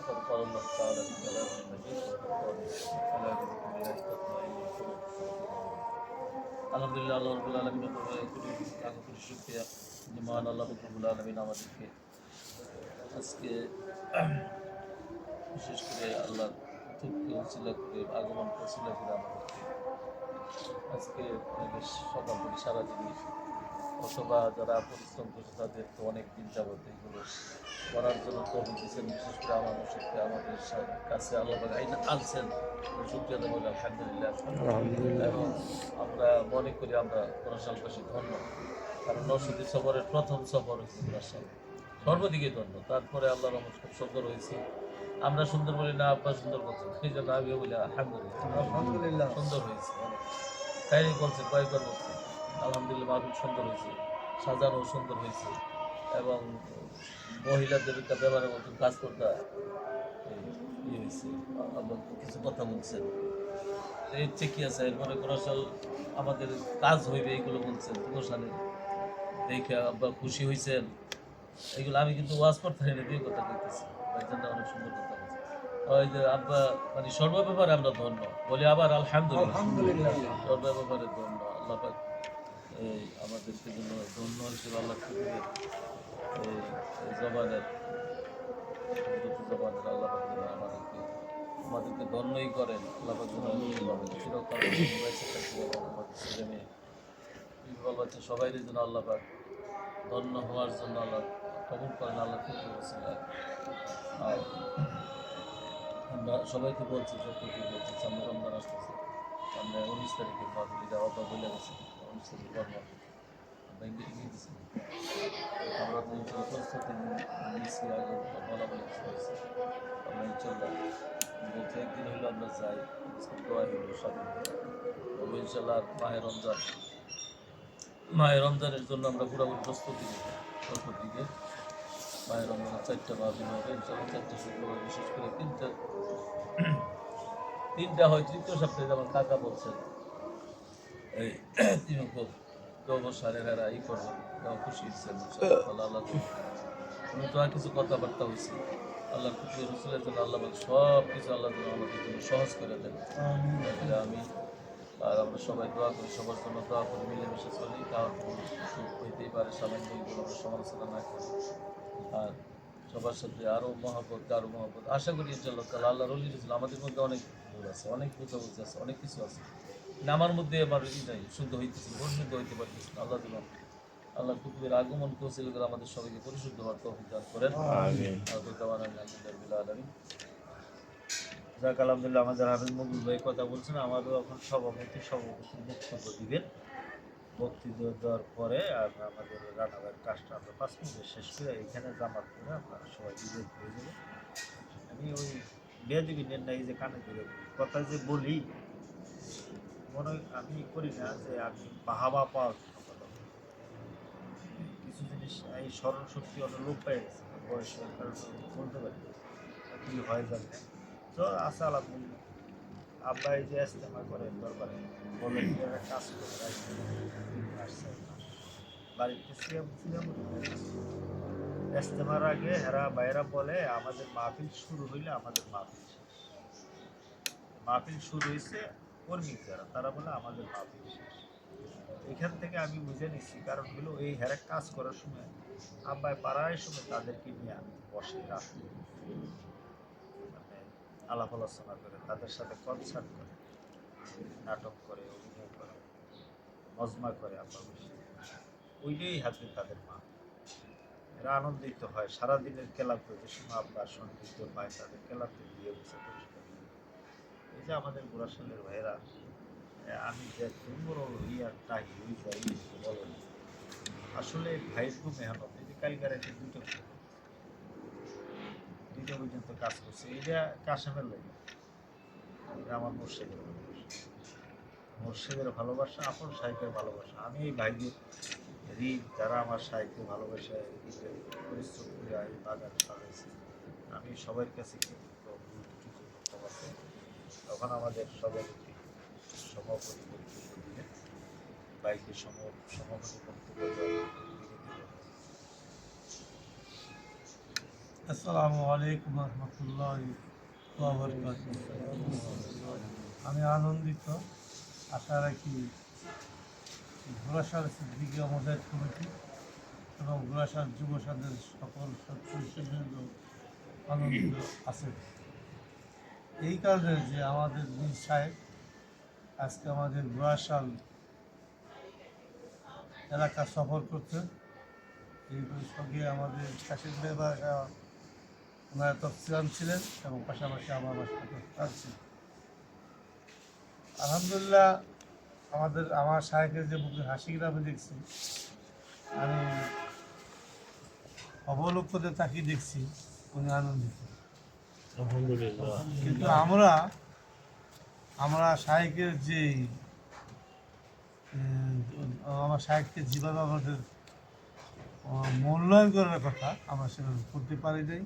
فقد قال الله تعالى في كلامه المجيد والقرآن ألا بذكر الله تطمئن القلوب. আলহামদুলিল্লাহ আল্লাহ রাব্বুল আলামিনের দরবারে কোটি শুকরিয়া যে মহান আল্লাহ রাব্বুল আলামিন আমাদেরকে আজকে বিশেষ করে আল্লাহ তুকে ওসিলা করে আগমন ওসিলা করে আমাদেরকে আজকে সকাল থেকে সারাদিন অথবা যারা পরিশ্রম করছে তাদের তো অনেক দিন যাবত এগুলো করার জন্য তহবিল দিচ্ছেন। বিশেষ করে আমাদের কাছে আল্লাহ আনছেন, শুক্রিয়া বলে আলহামদুলিল্লাহ। এবং আমরা মনে করি আমরা কোরআনশালবাসী ধন্য, কারণ নরসিংদী সফরের প্রথম সফর হয়েছে কোরআনশাল, সর্বদিকে ধন্য। তারপরে আল্লাহ রহমত খুব সুন্দর হয়েছে। আমরা সুন্দর বলি না, আব্বা সুন্দর বলছেন, সেই জন্য আমিও বলি আলহামদুলিল্লাহ সুন্দর হয়েছে। তাই বলছেন, কয়েকবার বলছেন আলহামদুলিল্লাহ, মাহফিল সুন্দর হয়েছে, সাজানো সুন্দর হয়েছে, এবং মহিলাদের ব্যাপারে মতন কাজ করতে ইয়ে হয়েছে। আল্লাহ কিছু কথা বলছেন, এর চেয়ে কি আছে, এরপরে কোরআন আমাদের কাজ হইবে এইগুলো বলছেন কোরআনে দেখে আব্বা খুশি হয়েছেন। এইগুলো আমি কিন্তু ওয়াজ করতে পারি না, দিয়ে কথা দেখতেছি, ভাইজানটা অনেক সুন্দর কথা বলছে। ওই যে আব্বা মানে সর্ব ব্যাপারে আমরা ধন্য বলি, আবার আলহামদুলিল্লাহ সর্ব ব্যাপারে ধন্য। আল্লাহ পাক এই আমাদেরকে জন্য ধন্য হিসেবে আল্লাহ খুবই এই জবানের আল্লাহ পাক যেন আমাদেরকে ধন্যই করেন। আল্লাহ পাক যেন চিরকাল বেঁচে থাকি এবং আমাদের ছেলে মেয়ে বিবাহ বাচ্চা সবাই যেন আল্লাহ পাক ধন্য হওয়ার জন্য আল্লাহ কবুল করেন। আল্লাহ খুবই ওসিলা। আর আমরা সবাইকে বলছি, সত্যি বলছি, সামনে রমজান আসতেছে, সামনে 19 তারিখের মাহফিলটা অত বলে গেছে, 19 তারিখ কর্ম ব্যাংকে এগিয়ে দিচ্ছি। আমরা তো ইনশাল্লাহ প্রস্তুতি নিচ্ছি, আগে বলা বলে কিছু হয়েছে, আমরা ইনশাল্লাহ বলতে একদিন হইলো আমরা যাই, দোয়া হইল স্বাধীন তবে ইনশাল্লাহ। মাহে রমজানের জন্য আমরা পুরোপুরি প্রস্তুতি নিই। প্রথম দিকে মায়ের রমজানের 4টা মাহফিল হবে ইনশাল্লাহ, 4টা শুক্রবার, বিশেষ করে 3টা হয় তৃতীয় সপ্তাহে। যেমন কাকা বলছেন এই তিনি খুব সারেরা ই করবেন, খুশি হচ্ছেন আল্লাহ। উনি তো আর কিছু কথাবার্তা হয়েছে, আল্লাহ খুশি রসুলের জন্য আল্লাহ সব কিছু আল্লাহ আমাদের জন্য সহজ করে দেন। আমি আর আমরা সবাই দোয়া করি, সবার জন্য দোয়া করি, মিলেমিশে চলি, কারোর হইতেই পারে সামান্য এইগুলো আমরা সমালোচনা না করি। আর সবার সাথে আরও মহব্বত, আরও মহব্বত আশা করি ইনশাআল্লাহ তাআলা। আল্লাহ রলি রসুল আমাদের মধ্যে অনেক ভুল আছে, অনেক বুঝাবুঝি আছে, অনেক কিছু আছে, আমার মধ্যে আমার নাই শুদ্ধ হইতেছে, ভোট শুদ্ধ হইতে পারতেছে না। আল্লাহ দিলাম আল্লাহ কুতুবের আগমন কৌশল করে আমাদের সবাইকে পরিশুদ্ধ হওয়ার তৌফিক দান করেন। আলহামদুলিল্লাহ। যাক আলহামদুলিল্লাহ, আমাদের হাফেজ মুকুল ভাই কথা বলছেন, আমারও এখন সভাপতির বক্তব্য দিবেন। বক্তব্য দেওয়ার পরে আর আমাদের রান্নাঘরের কাজটা আমরা 5 মিনিটে শেষ করে এখানে জামাত করে আপনারা সবাই বিজয় হয়ে যাবেন। আমি ওই বেয়াদিবি নেন না, এই যে কানে ধরে কথা যে বলি, মনে আমি করি না যে আমি বাহাবা পাওয়ার কথা বলি। কিছু জিনিস এই স্মরণ শক্তি অনেক লোপ পেয়ে গেছে, বয়সের কারণে বলতে পারি কি হয় জানি না। তো আচ্ছা আলহামদুলিল্লাহ, আব্বা এই যে ইস্তেমা করে দরবারে বলেন কাজ করে আসছে, বাড়িতে ছিলাম ইস্তেমার আগে এরা বাইরা বলে আমাদের মাহফিল শুরু হইলে আমাদের মাহফিল শেষ। মাহফিল শুরু হয়েছে কর্মী যারা তারা বলে আমাদের মাহফিল শেষ। এখান থেকে আমি বুঝে নিচ্ছি, কারণ হলো এই হেরা কাজ করার সময় আব্বাই পাড়ায় সময় তাদেরকে নিয়ে বসে রাতে, মানে আলাপ আলোচনা করে, তাদের সাথে কনসার্ট করে, নাটক করে, অভিনয় করে, মজমা করে। আব্বা বসে ওইটাই হাতে তাদের মা, এরা আনন্দিত হয়। সারাদিনের খেলা করে সময় আব্বা সন্তুষ্ট পায়, তাদের খেলাতে দিয়ে বসে পরিষ্কার। এই যে আমাদের গুড়াশালের ভাইয়েরা, আমি যে তোমর ইয়ারটাই ওই যাই বলেন, আসলে ভাইয়ের খুব মেহনত। এই যে কালকার দুটো পর্যন্ত কাজ করছে, এইটা কাশেমের লাগে, এটা আমার মুর্শিদের ভালোবাসা, মুর্শিদের ভালোবাসা, আপন সাহিত্যের ভালোবাসা। আমি এই ভাইদের ঋণ, যারা আমার সাহিত্য ভালোবাসা পরিশ্রম করে এই বাগান সাজাইছে, আমি সবার কাছে কৃতজ্ঞ। তখন আমাদের সভাপতি দিলে বাইকে সমাপতি বক্তব্য দেওয়ার। আসসালামু আলাইকুম রহমতুল্লাহি ওয়া বারাকাতুহু। আমি আনন্দিত, আশা রাখি গুড়াশাল সিদ্দিকী মুজাহিদ কমিটি এবং গুড়াশাল যুব সমাজের সকল সদস্যবৃন্দ আনন্দিত আছে। এই কারণে যে আমাদের নিজ সাহেব আজকে আমাদের গুড়াশাল এলাকা সফর করছেন। এই সঙ্গে আমাদের কাশিম মেহবা ওনারা তফসিলান ছিলেন এবং পাশাপাশি আমার তফসিলান ছিলেন। আলহামদুলিল্লাহ, আমার সাহেবের যে মুখে হাসিগুলো আমি দেখছি, আমি অবলোকনে তাকিয়ে দেখছি উনি আনন্দিত। আলহামদুলিল্লাহ। কিন্তু আমরা সাহেবের যে আমার সাহেবকে যেভাবে আমাদের মূল্যায়ন করার কথা, আমরা সেভাবে করতে পারি নাই।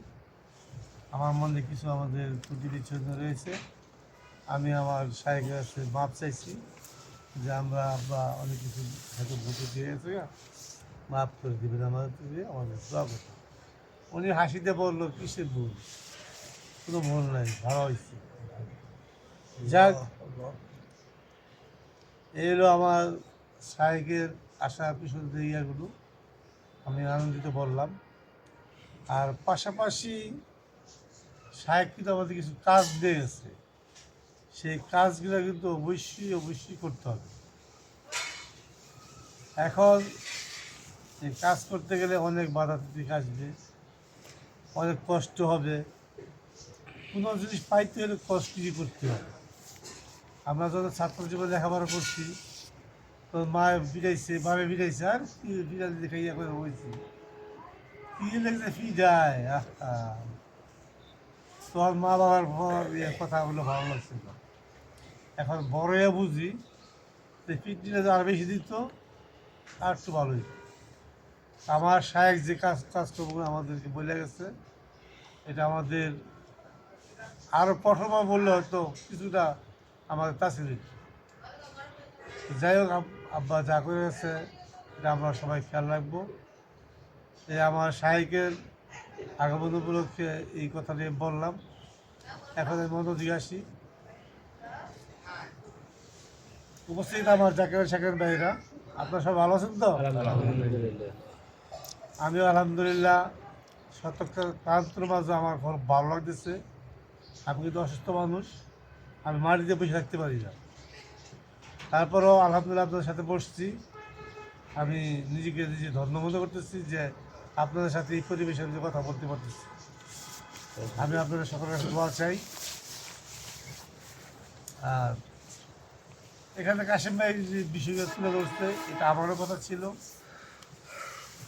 আমার মনে কিছু আমাদের ত্রুটি বিচ্ছন্ন রয়েছে। আমি আমার সাহেবের কাছে মাপ চাইছি যে আমরা অনেক কিছু হয়তো ভুল দিয়ে গেছে, মাফ করে দেবেন আমাদের থেকে, আমাদের দোয়া কথা। উনি হাসিতে বললো কিসের ভুল, কোনো ভুল নাই, ভালো হয়েছে। যাক, এই হলো আমার সাহেবের আশা পিছনে ইয়াগুলো আমি আনন্দিত বললাম। আর পাশাপাশি সাহেব কিন্তু আমাদের কিছু কাজ দিয়ে গেছে, সেই কাজগুলো কিন্তু অবশ্যই করতে হবে। এখন এই কাজ করতে গেলে অনেক বাধা দিক আসবে, অনেক কষ্ট হবে। কোনো জিনিস পাইতে হলে কষ্টই করতে হবে। আমরা যখন ছাত্র জীবনে লেখাপড়া করছি, তো মা বিড়াইছে, বাবা বিড়াইছে, আর কি বিড়াল দেখে ইয়ে করে বলছি, কি লেগেছে ফিডায়, তোর মা বাবার কথাগুলো ভালো লাগছে না। এখন বড় হয়ে বুঝি যে ফিটনেস আর বেশি দিত, আর একটু ভালোই। আমার সাহেব যে কাজকর্মগুলো আমাদেরকে বলে গেছে, এটা আমাদের আরও কঠোরভাবে বললে হয়তো কিছুটা আমাদের তাসিল। যাই হোক, আব্বা যা করে গেছে এটা আমরা সবাই খেয়াল রাখবো। এই আমার সাহেবের আগমন উপলক্ষে এই কথা নিয়ে বললাম। এখন আমি মনোযোগে আসি। উপস্থিত আমার জাকির শাকের ভাইরা, আপনারা সব ভালো আছেন তো? আমিও আলহামদুলিল্লাহ সতর্কের মাঝে আমার খুব ভালো লাগতেছে। আমি কিন্তু অসুস্থ মানুষ, আমি মাটিতে বসে থাকতে পারি না। তারপরেও আলহামদুলিল্লাহ আপনাদের সাথে বসছি, আমি নিজে ধন্য মনে করতেছি যে আপনাদের সাথে এই পরিবেশে আমি কথা বলতে পারতেছি। আমি আপনাদের সকলের কাছে দোয়া চাই। আর এখানে কাশিম ভাই যে বিষয়টা তুলে ধরছে, এটা আমারও কথা ছিল।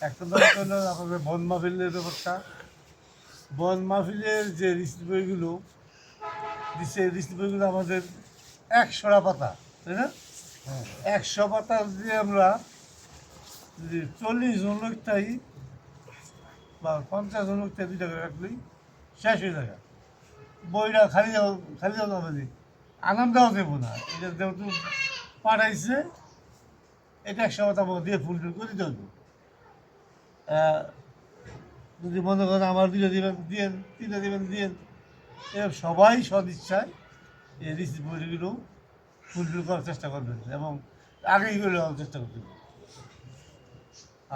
এক নম্বর হলো আপনাদের বন মাহফিলের ব্যাপারটা। বন মাহফিলের যে রিসিট বইগুলো দিচ্ছে, রিসিট বইগুলো আমাদের 100টা পাতা, তাই না? 100 পাতা দিয়ে আমরা যদি 40 জন লোকটাই বা 50 জন লোকটাই 2 টাকা রাখলেই শেষ হয়ে যাবে। বইটা খালি যাওয়া যাবে, আনন্দ দেওয়া দেবো না। এটা যেহেতু পাঠাইছে, এটা 100 পাতা দিয়ে ফুল করে দিতে হবে। যদি মনে করেন আমার দুটো দিবেন দিয়েন, তিনটা দিবেন দিয়েন, এরকম সবাই সদিচ্ছায় এই রিসিভ বইগুলো ফুলফিল করার চেষ্টা করবেন এবং আগেই করে যাওয়ার চেষ্টা করবেন।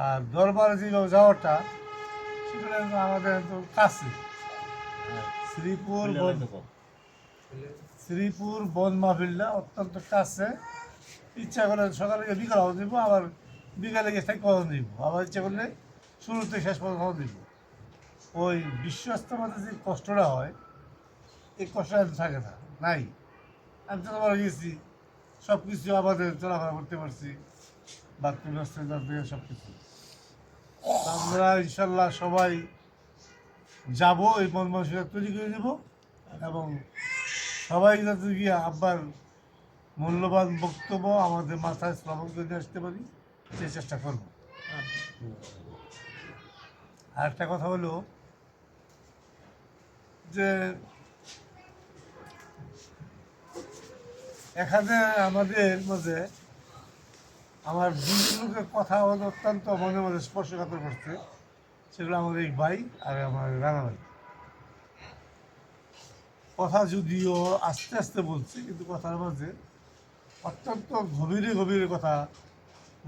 আর দরবারে যেভাবে যাওয়াটা সেটা কিন্তু আমাদের তো কাছে, শ্রীপুর বন মাহফিলটা অত্যন্ত কাছে। ইচ্ছা করলে সকালে গিয়ে বিকাল হওয়া দিব, আবার বিকালে গিয়ে থাকি কখন দিব, আবার ইচ্ছা করলে শুরু থেকে শেষ পর্যন্ত দিব। ওই বিশ্বস্তের মধ্যে যে কষ্টটা হয় এই কষ্টটা থাকে না, নাই। আমি চলাফেরা গেছি, সব কিছু আমাদের চলাফেরা করতে পারছি, বাথরুম রাস্তা সব কিছু। আমরা ইনশাল্লাহ সবাই যাব, এই মন মানসিকতা তৈরি করে নেব এবং সবাই যাতে গিয়ে আব্বার মূল্যবান বক্তব্য আমাদের মাথায় শ্রবণ করে আসতে পারি সেই চেষ্টা করব। আর একটা কথা হলো যে এখানে আমাদের মধ্যে আমার দুই লোকের কথা অত্যন্ত মনে মধ্যে স্পর্শকাতর করছে, সেগুলো আমাদের এই ভাই আর আমার রানা ভাই। কথা যদিও আস্তে আস্তে বলছি, কিন্তু কথার মাঝে অত্যন্ত গভীরে গভীরে কথা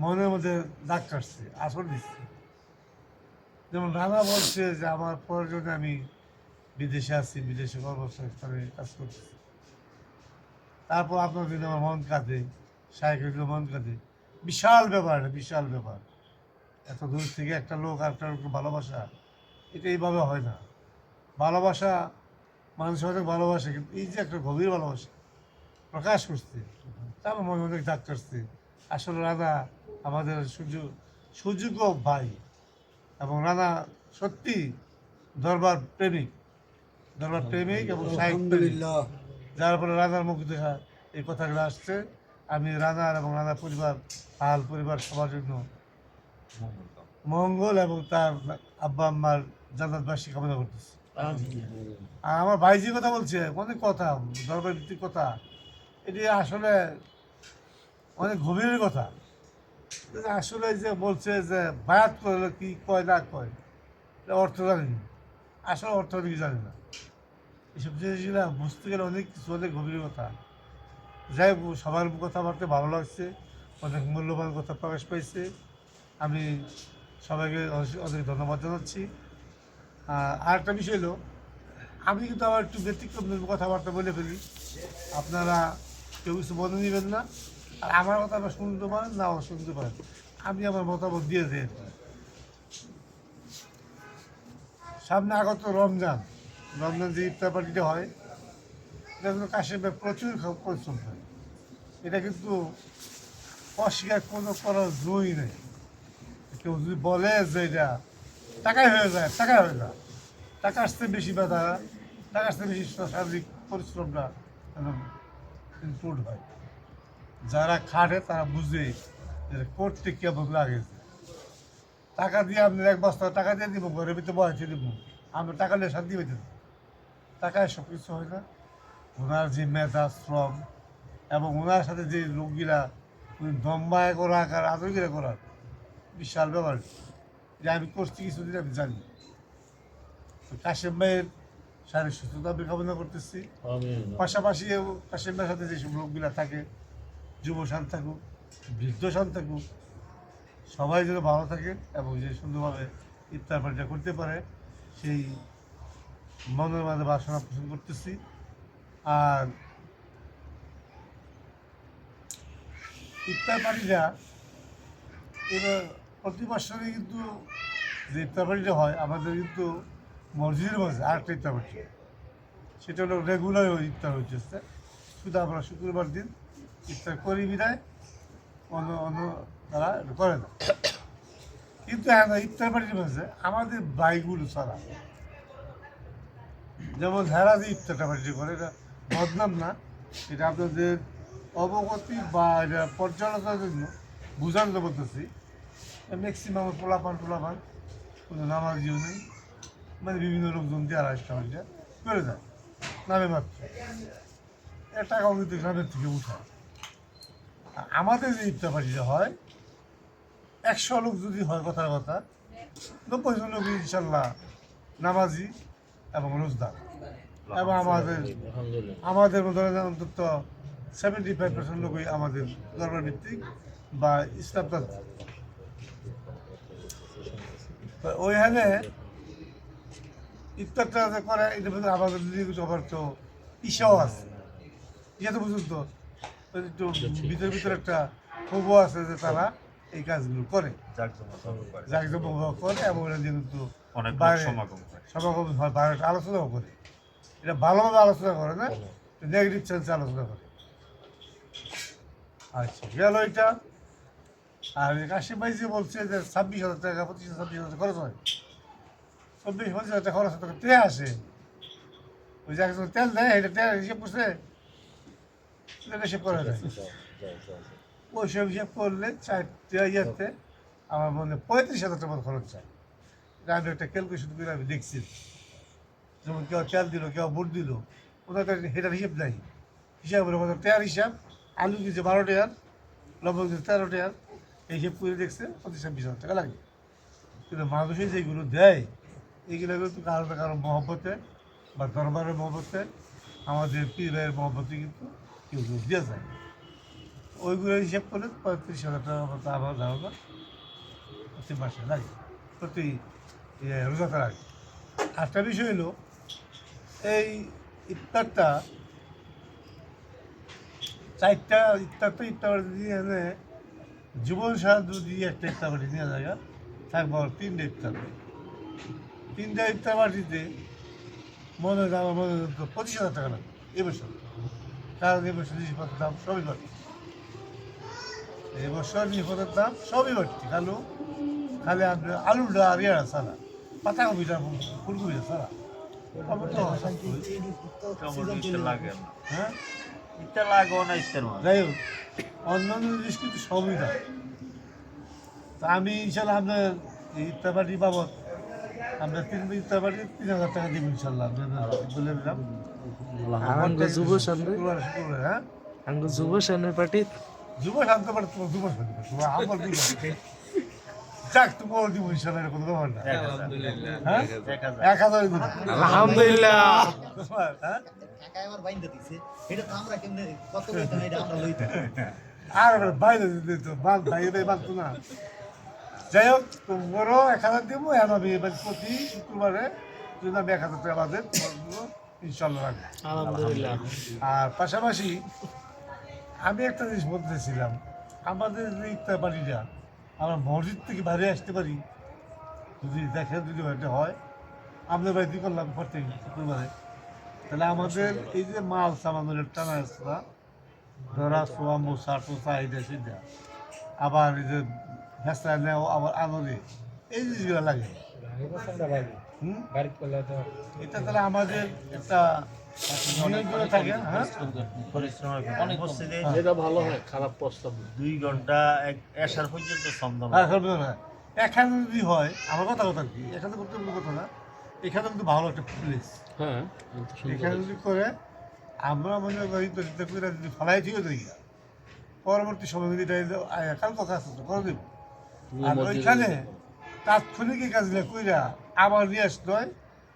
মনের মধ্যে দাগ কাটছে, আসর দিচ্ছে। যেমন রানা বলছে যে আমার প্রয়োজনে আমি বিদেশে আছি, বিদেশে কর্মসংস্থানে কাজ করছি। তারপর আপনার দিন আমার মন কাঁদে, সাইকেল মন কাঁদে। বিশাল ব্যাপার, বিশাল ব্যাপার। এত দূর থেকে একটা লোক আর একটা লোককে ভালোবাসা, এটা এইভাবে হয় না। ভালোবাসা মানুষ অনেক ভালোবাসে, কিন্তু এই যে একটা গভীর ভালোবাসা প্রকাশ করছে, তা আমার মনে অনেক দাগ কাটছে। আসলে রানা আমাদের সুযোগ্য ভাই এবং রানা সত্যি দরবার প্রেমিক এবং সাহিত্য প্রেমিক। যার ফলে রানার মুখ দেখা এই কথাগুলো আসছে। আমি রানার এবং রানার পরিবার, আল পরিবার সবার জন্য মঙ্গল এবং তার আব্বা আম্মার জান্নাতবাসী কামনা করতেছি। আর আমার ভাই যে কথা বলছে, অনেক কথা দরবার ভিত্তিক কথা, এটি আসলে অনেক গভীরের কথা। আসলে যে বলছে যে বায়াত করলে কি কয় না কয়, এটা অর্থ জানি না, আসলে অর্থ কি জানি না। এসব জিনিসগুলো বুঝতে গেলে অনেক কিছু, অনেক গভীর কথা। যাই হোক, সবার কথাবার্তা ভালো লাগছে, অনেক মূল্যবান কথা প্রকাশ পাইছে। আমি সবাইকে অনেক ধন্যবাদ জানাচ্ছি। আর একটা বিষয় হলো, আমি কিন্তু আবার একটু ব্যতিক্রম কথাবার্তা বলে ফেলি, আপনারা কেউ কিছু মনে নেবেন না। আর আমার কথা আমরা শুনতে পারেন, নাও শুনতে পারেন, আমি আমার মতামত দিয়ে দিই। সামনে আগত রমজান যে ইফতার পার্টিটা হয়, এটা কিন্তু কাশিম ভাই প্রচুর পরিশ্রম হয়। এটা কিন্তু অস্বীকার কোনো করার জোরই নেই। কেউ যদি বলে যে এটা টাকায় হয়ে যায়, টাকায় হয়ে যায়, টাকা আসতে বেশি ব্যথা, টাকা আসতে বেশি শারীরিক পরিশ্রমটা ইনক্লুড হয়। যারা খাটে তারা বুঝে যে করতে কেমন লাগে। টাকা দিয়ে আপনার এক বস্তা টাকা দিয়ে দিব, ঘরের ভিতরে বসে দিব, আমরা টাকা নিয়ে শান্তি পেতে দেব। টাকায় সব কিছু হয় না। ওনার যে মেধা, শ্রম এবং ওনার সাথে যে লোকগুলা দম্বায় করা আর আদরগিরা করার বিশাল ব্যাপার, যে আমি করছি কিছুদিন আমি জানি। কাশিম ভাইয়ের শারীরিক সুস্থতা আমি কামনা করতেছি। পাশাপাশি কাশিম ভাইয়ের সাথে যেসব লোকগুলা থাকে, যুব শান থাকুক, বৃদ্ধ শান থাকুক, সবাই যেন ভালো থাকে এবং যে সুন্দরভাবে ইফতার পার্টিটা করতে পারে, সেই মনের মাঝে বাসনা পোষণ করতেছি। আর ইফতার পার্টিটা এবার প্রতি বছরই কিন্তু যে ইফতার পার্টিটা হয় আমাদের কিন্তু মসজিদের মাঝে আরেকটা ইফতার পার্টি, সেটা হলো রেগুলার ইফতার হচ্ছে। শুধু আমরা শুক্রবার দিন ইফতার করি বিদায়, অন্য তারা করে না। কিন্তু ইফতার পার্টির মাঝে আমাদের বাইকগুলো ছাড়া, যেমন হেরা যে ইফতারটা পার্টি করে, এটা বদনাম না, এটা আপনাদের অবগতি বা এটা পর্যালোচনার জন্য বোঝার জন্য বলতেছি। ম্যাক্সিমাম পোলাপান কোনো নামাজিও নেই, মানে বিভিন্ন লোকজন দিয়ে আড়াইশটা পার্টিটা করে দেয় নামে মাত্র, টাকাও কিন্তু গ্রামের থেকে উঠায়। আমাদের যে ইফতার পার্টিটা হয়, 100 লোক যদি হয় কথার কথা, 90% লোক ইনশাল্লাহ নামাজি এবং রোজদার, এবং আমাদের মধ্যে অন্তত 75% লোকই আমাদের ধর্মভিত্তিক বা ইসলামতান্ত্রিক। তো ওইখানে ইফতারটা যে করে এটা কিন্তু আমাদের নিয়মিত আবার তো ইসাও আছে, ইসা তো বুঝুন তো একটু ভিতরে একটা ক্ষোভ আছে যে তারা এই কাজগুলো করে, জাঁকজমক করে এবং ওরা কিন্তু বাইরে সমাগম হয়, বাইরে আলোচনাও করে। এটা ভালোভাবে আলোচনা করে না, নেগেটিভ সেন্সে আলোচনা করে। আচ্ছা গেল এটা। আর কাশিম ভাই যে বলছে যে 26,000 টাকা 25,000 26,000 খরচ হয়, 24-25,000 টাকা খরচ হয়, তেল আসে ওই যে একজন তেল দেয়, এটা তেল হিসেব করছে, হিসেব করা যায়। ওই সব হিসেব করলে 4 ইয়ারতে আমার মনে 35,000 টাকা খরচ চায়। আমি একটা ক্যালকুলেশন করে আমি দেখছি, যেমন কেউ তেল দিল, কেউ বুট দিল, ওদের সেটার হিসেব নাই। হিসাব হলো কত টাকার হিসাব, আলু দিচ্ছে 12 টাকার, লবণ দিচ্ছে 13 টাকার, এই হিসেব করে দেখছে 25,000 টাকা লাগে। কিন্তু মানুষে যেগুলো দেয় এইগুলো কিন্তু কারো না কারো মহব্বতে বা দরবারের মহব্বতে, আমাদের পীরের মহব্বতে কিন্তু কেউ কেউ দিয়ে যায়। ওইগুলো হিসাব করলে 35,000 টাকার মতো আমার ধারণা প্রতি মাসে লাগে, প্রতি রোজাতে লাগে। আরেকটা বিষয় হলো এই ইফতারটা 4টা ইফতার, তো ইফতার দিয়ে এনে জীবন সাহায্য দিয়ে একটা ইফতার বাটি নেওয়া যায়, থাকবো 3টে ইফতার। 3টা ইফতার বাটিতে মনে হয় আমার মনে হয় 25,000 টাকা লাগবে এবছর, কারণ এবছর জিনিসপত্রের দাম সবই বাড়ছে। এবছর জিনিসপত্রের দাম সবই বাড়ছে, খালি আপনার আলুটা আর ইয়া ছাড়া, পাতাকপিটা ফুলকপিটা ছাড়া হ্যাঁ যাই হোক অন্যান্য জিনিস কিন্তু সবই দাম। তা আমি ইনশাল্লাহ আপনার ইফতার পার্টি বাবদ আমরা 3 ইফতার পার্টি 3,000 টাকা দিব ইনশাল্লাহ, বলে দিলাম। শুক্রবার হ্যাঁ যুব সেনের পার্টি যুব শান্ত পারে, তোমার যুব শান্ত আমার দিব যাক, তোমার দিব ইনশাল্লাহ, এর কোনো ব্যাপার না। হ্যাঁ 1,000 দিব আলহামদুলিল্লাহ। হ্যাঁ আর বাইরে দিত বাল বাইরে বাঁধতো না। যাই হোক তোমারও 1,000 দিব, আমি এবার প্রতি শুক্রবারে যদি আমি 1,000 টাকা বাদে তোমার ইনশাল্লাহ রাখবো। আলহামদুলিল্লাহ। আর পাশাপাশি আমি একটা জিনিস বলতেছিলাম, আমাদের যে ইফতার পার্টিটা আমরা মসজিদ থেকে বাইরে আসতে পারি, যদি দেখেন যদি এটা হয়, আমাদের বাড়িতে করলাম প্রত্যেক শুক্রবারে, তাহলে আমাদের এই যে মাল সামানের টানা আসা ধরা সোয়া মোসা টোসা এইটা সেটা, আবার এই যে ভেসা নেও, আবার আনরে, এই জিনিসগুলো লাগে। এটা তাহলে আমাদের একটা নিয়ন্ত্রণে থাকে। হ্যাঁ এটা ভালো হয়, খারাপ প্রস্তাব না। 2 ঘন্টা এসার পর্যন্ত সন্ধ্যা হ্যাঁ সব না, এখানে যদি হয় আমার কথা কি, এখানে করতে কোনো কথা না, এখানে কিন্তু ভালো একটা প্লেস। হ্যাঁ এখানে যদি করে আমরা মনে করি তো যদি ফলাই থেকে দিই, পরবর্তী সময় যদি কালকে কাজ করে দেব। আর ওইখানে তাৎক্ষণিক এই কাজগুলো কইরা আবার নিয়ে আসতে হয়,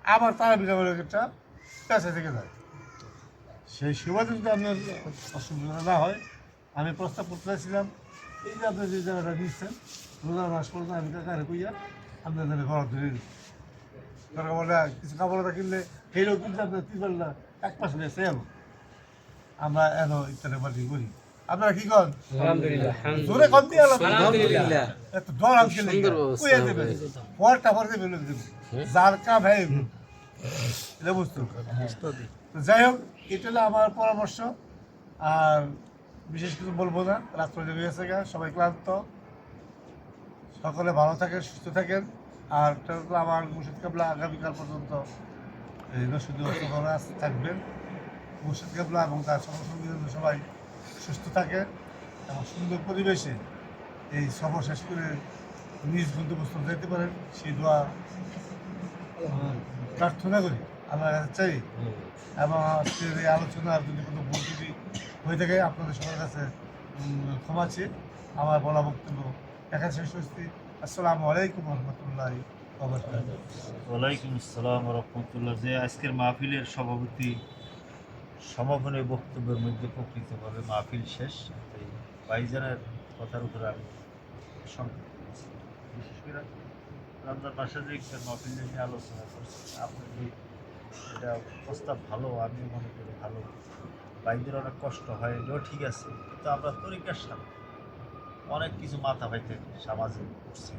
আবার তার বিনামূল্যে একটা পেঁচা থেকে যায়। সেই সুবাদে যদি আপনার অসুবিধা না হয়, আমি প্রস্তাব করতে চাইছিলাম এই যে আপনি যে জায়গাটা নিচ্ছেন রোজা মাস পর্যন্ত আমি কাকারে কইয়া আপনাদের ঘর ধরে দিই, দরকার বলে কিছু কাপড় কিনলে সেইটাও কিনলে আপনার 3 মাস সেল আমরা এত ইত্যাদি পার্টি করি। আপনারা কি করেন? জোরে কম দিয়ে এত ডর আনকে কইয়া দেবে পরটা পরে দেবে, যার কাম ভাই এটা বুঝতে। যাই হোক এটা হলো আমার পরামর্শ, আর বিশেষ কিছু বলবো না, রাত্র লেগে গেছে, সবাই ক্লান্ত, সকলে ভালো থাকেন, সুস্থ থাকেন। আর আমার মুর্শিদ কেবলা আগামীকাল পর্যন্ত এই রশিদী থাকবেন। মুর্শিদ কেবলা এবং তার সঙ্গী সবাই সুস্থ থাকে এবং সুন্দর পরিবেশে এই সফর শেষ করে নিজ গন্তব্যস্থ যেতে পারেন, সেই দোয়া প্রার্থনা করি, আল্লাহর কাছে চাই। এবং আজকের এই আলোচনার যদি কোনো ভুল ত্রুটি হয়ে থাকে আপনাদের সবার কাছে ক্ষমা চেয়ে আমার বলা বক্তব্য একা শেষ করছি। আসসালামু আলাইকুম রহমতুল্লাহ। ওয়ালাইকুম আসসালাম রহমতুল্লাহ। যে আজকের মাহফিলের সমাপনী বক্তব্যের মধ্যে প্রকৃতভাবে মাহফিল শেষ। এই ভাইজানের কথার উপরে আমি সংক্ষেপ করছি। বিশেষ করে রমজান মাসে যে একটা মাহফিল নিয়ে আলোচনা করছি, আপনি যে এটা প্রস্তাব ভালো, আমি মনে করি ভালো। ভাইদের অনেক কষ্ট হয়, এটাও ঠিক আছে, কিন্তু আমরা তরিকার সাথে অনেক কিছু মাথা ভাইতে সমাজে করছি,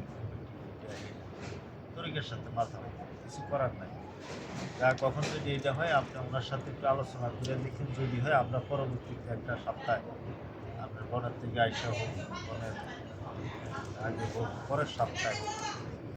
তরিকার সাথে মাথা ভাইতে কিছু করার নাই। যা কখন যদি এটা হয় আপনি ওনার সাথে একটু আলোচনা করে দেখুন, যদি হয় আমরা পরবর্তীতে একটা সপ্তাহে আপনার বনের থেকে আইসা হোক, বনের আগে হোক, পরের সপ্তাহে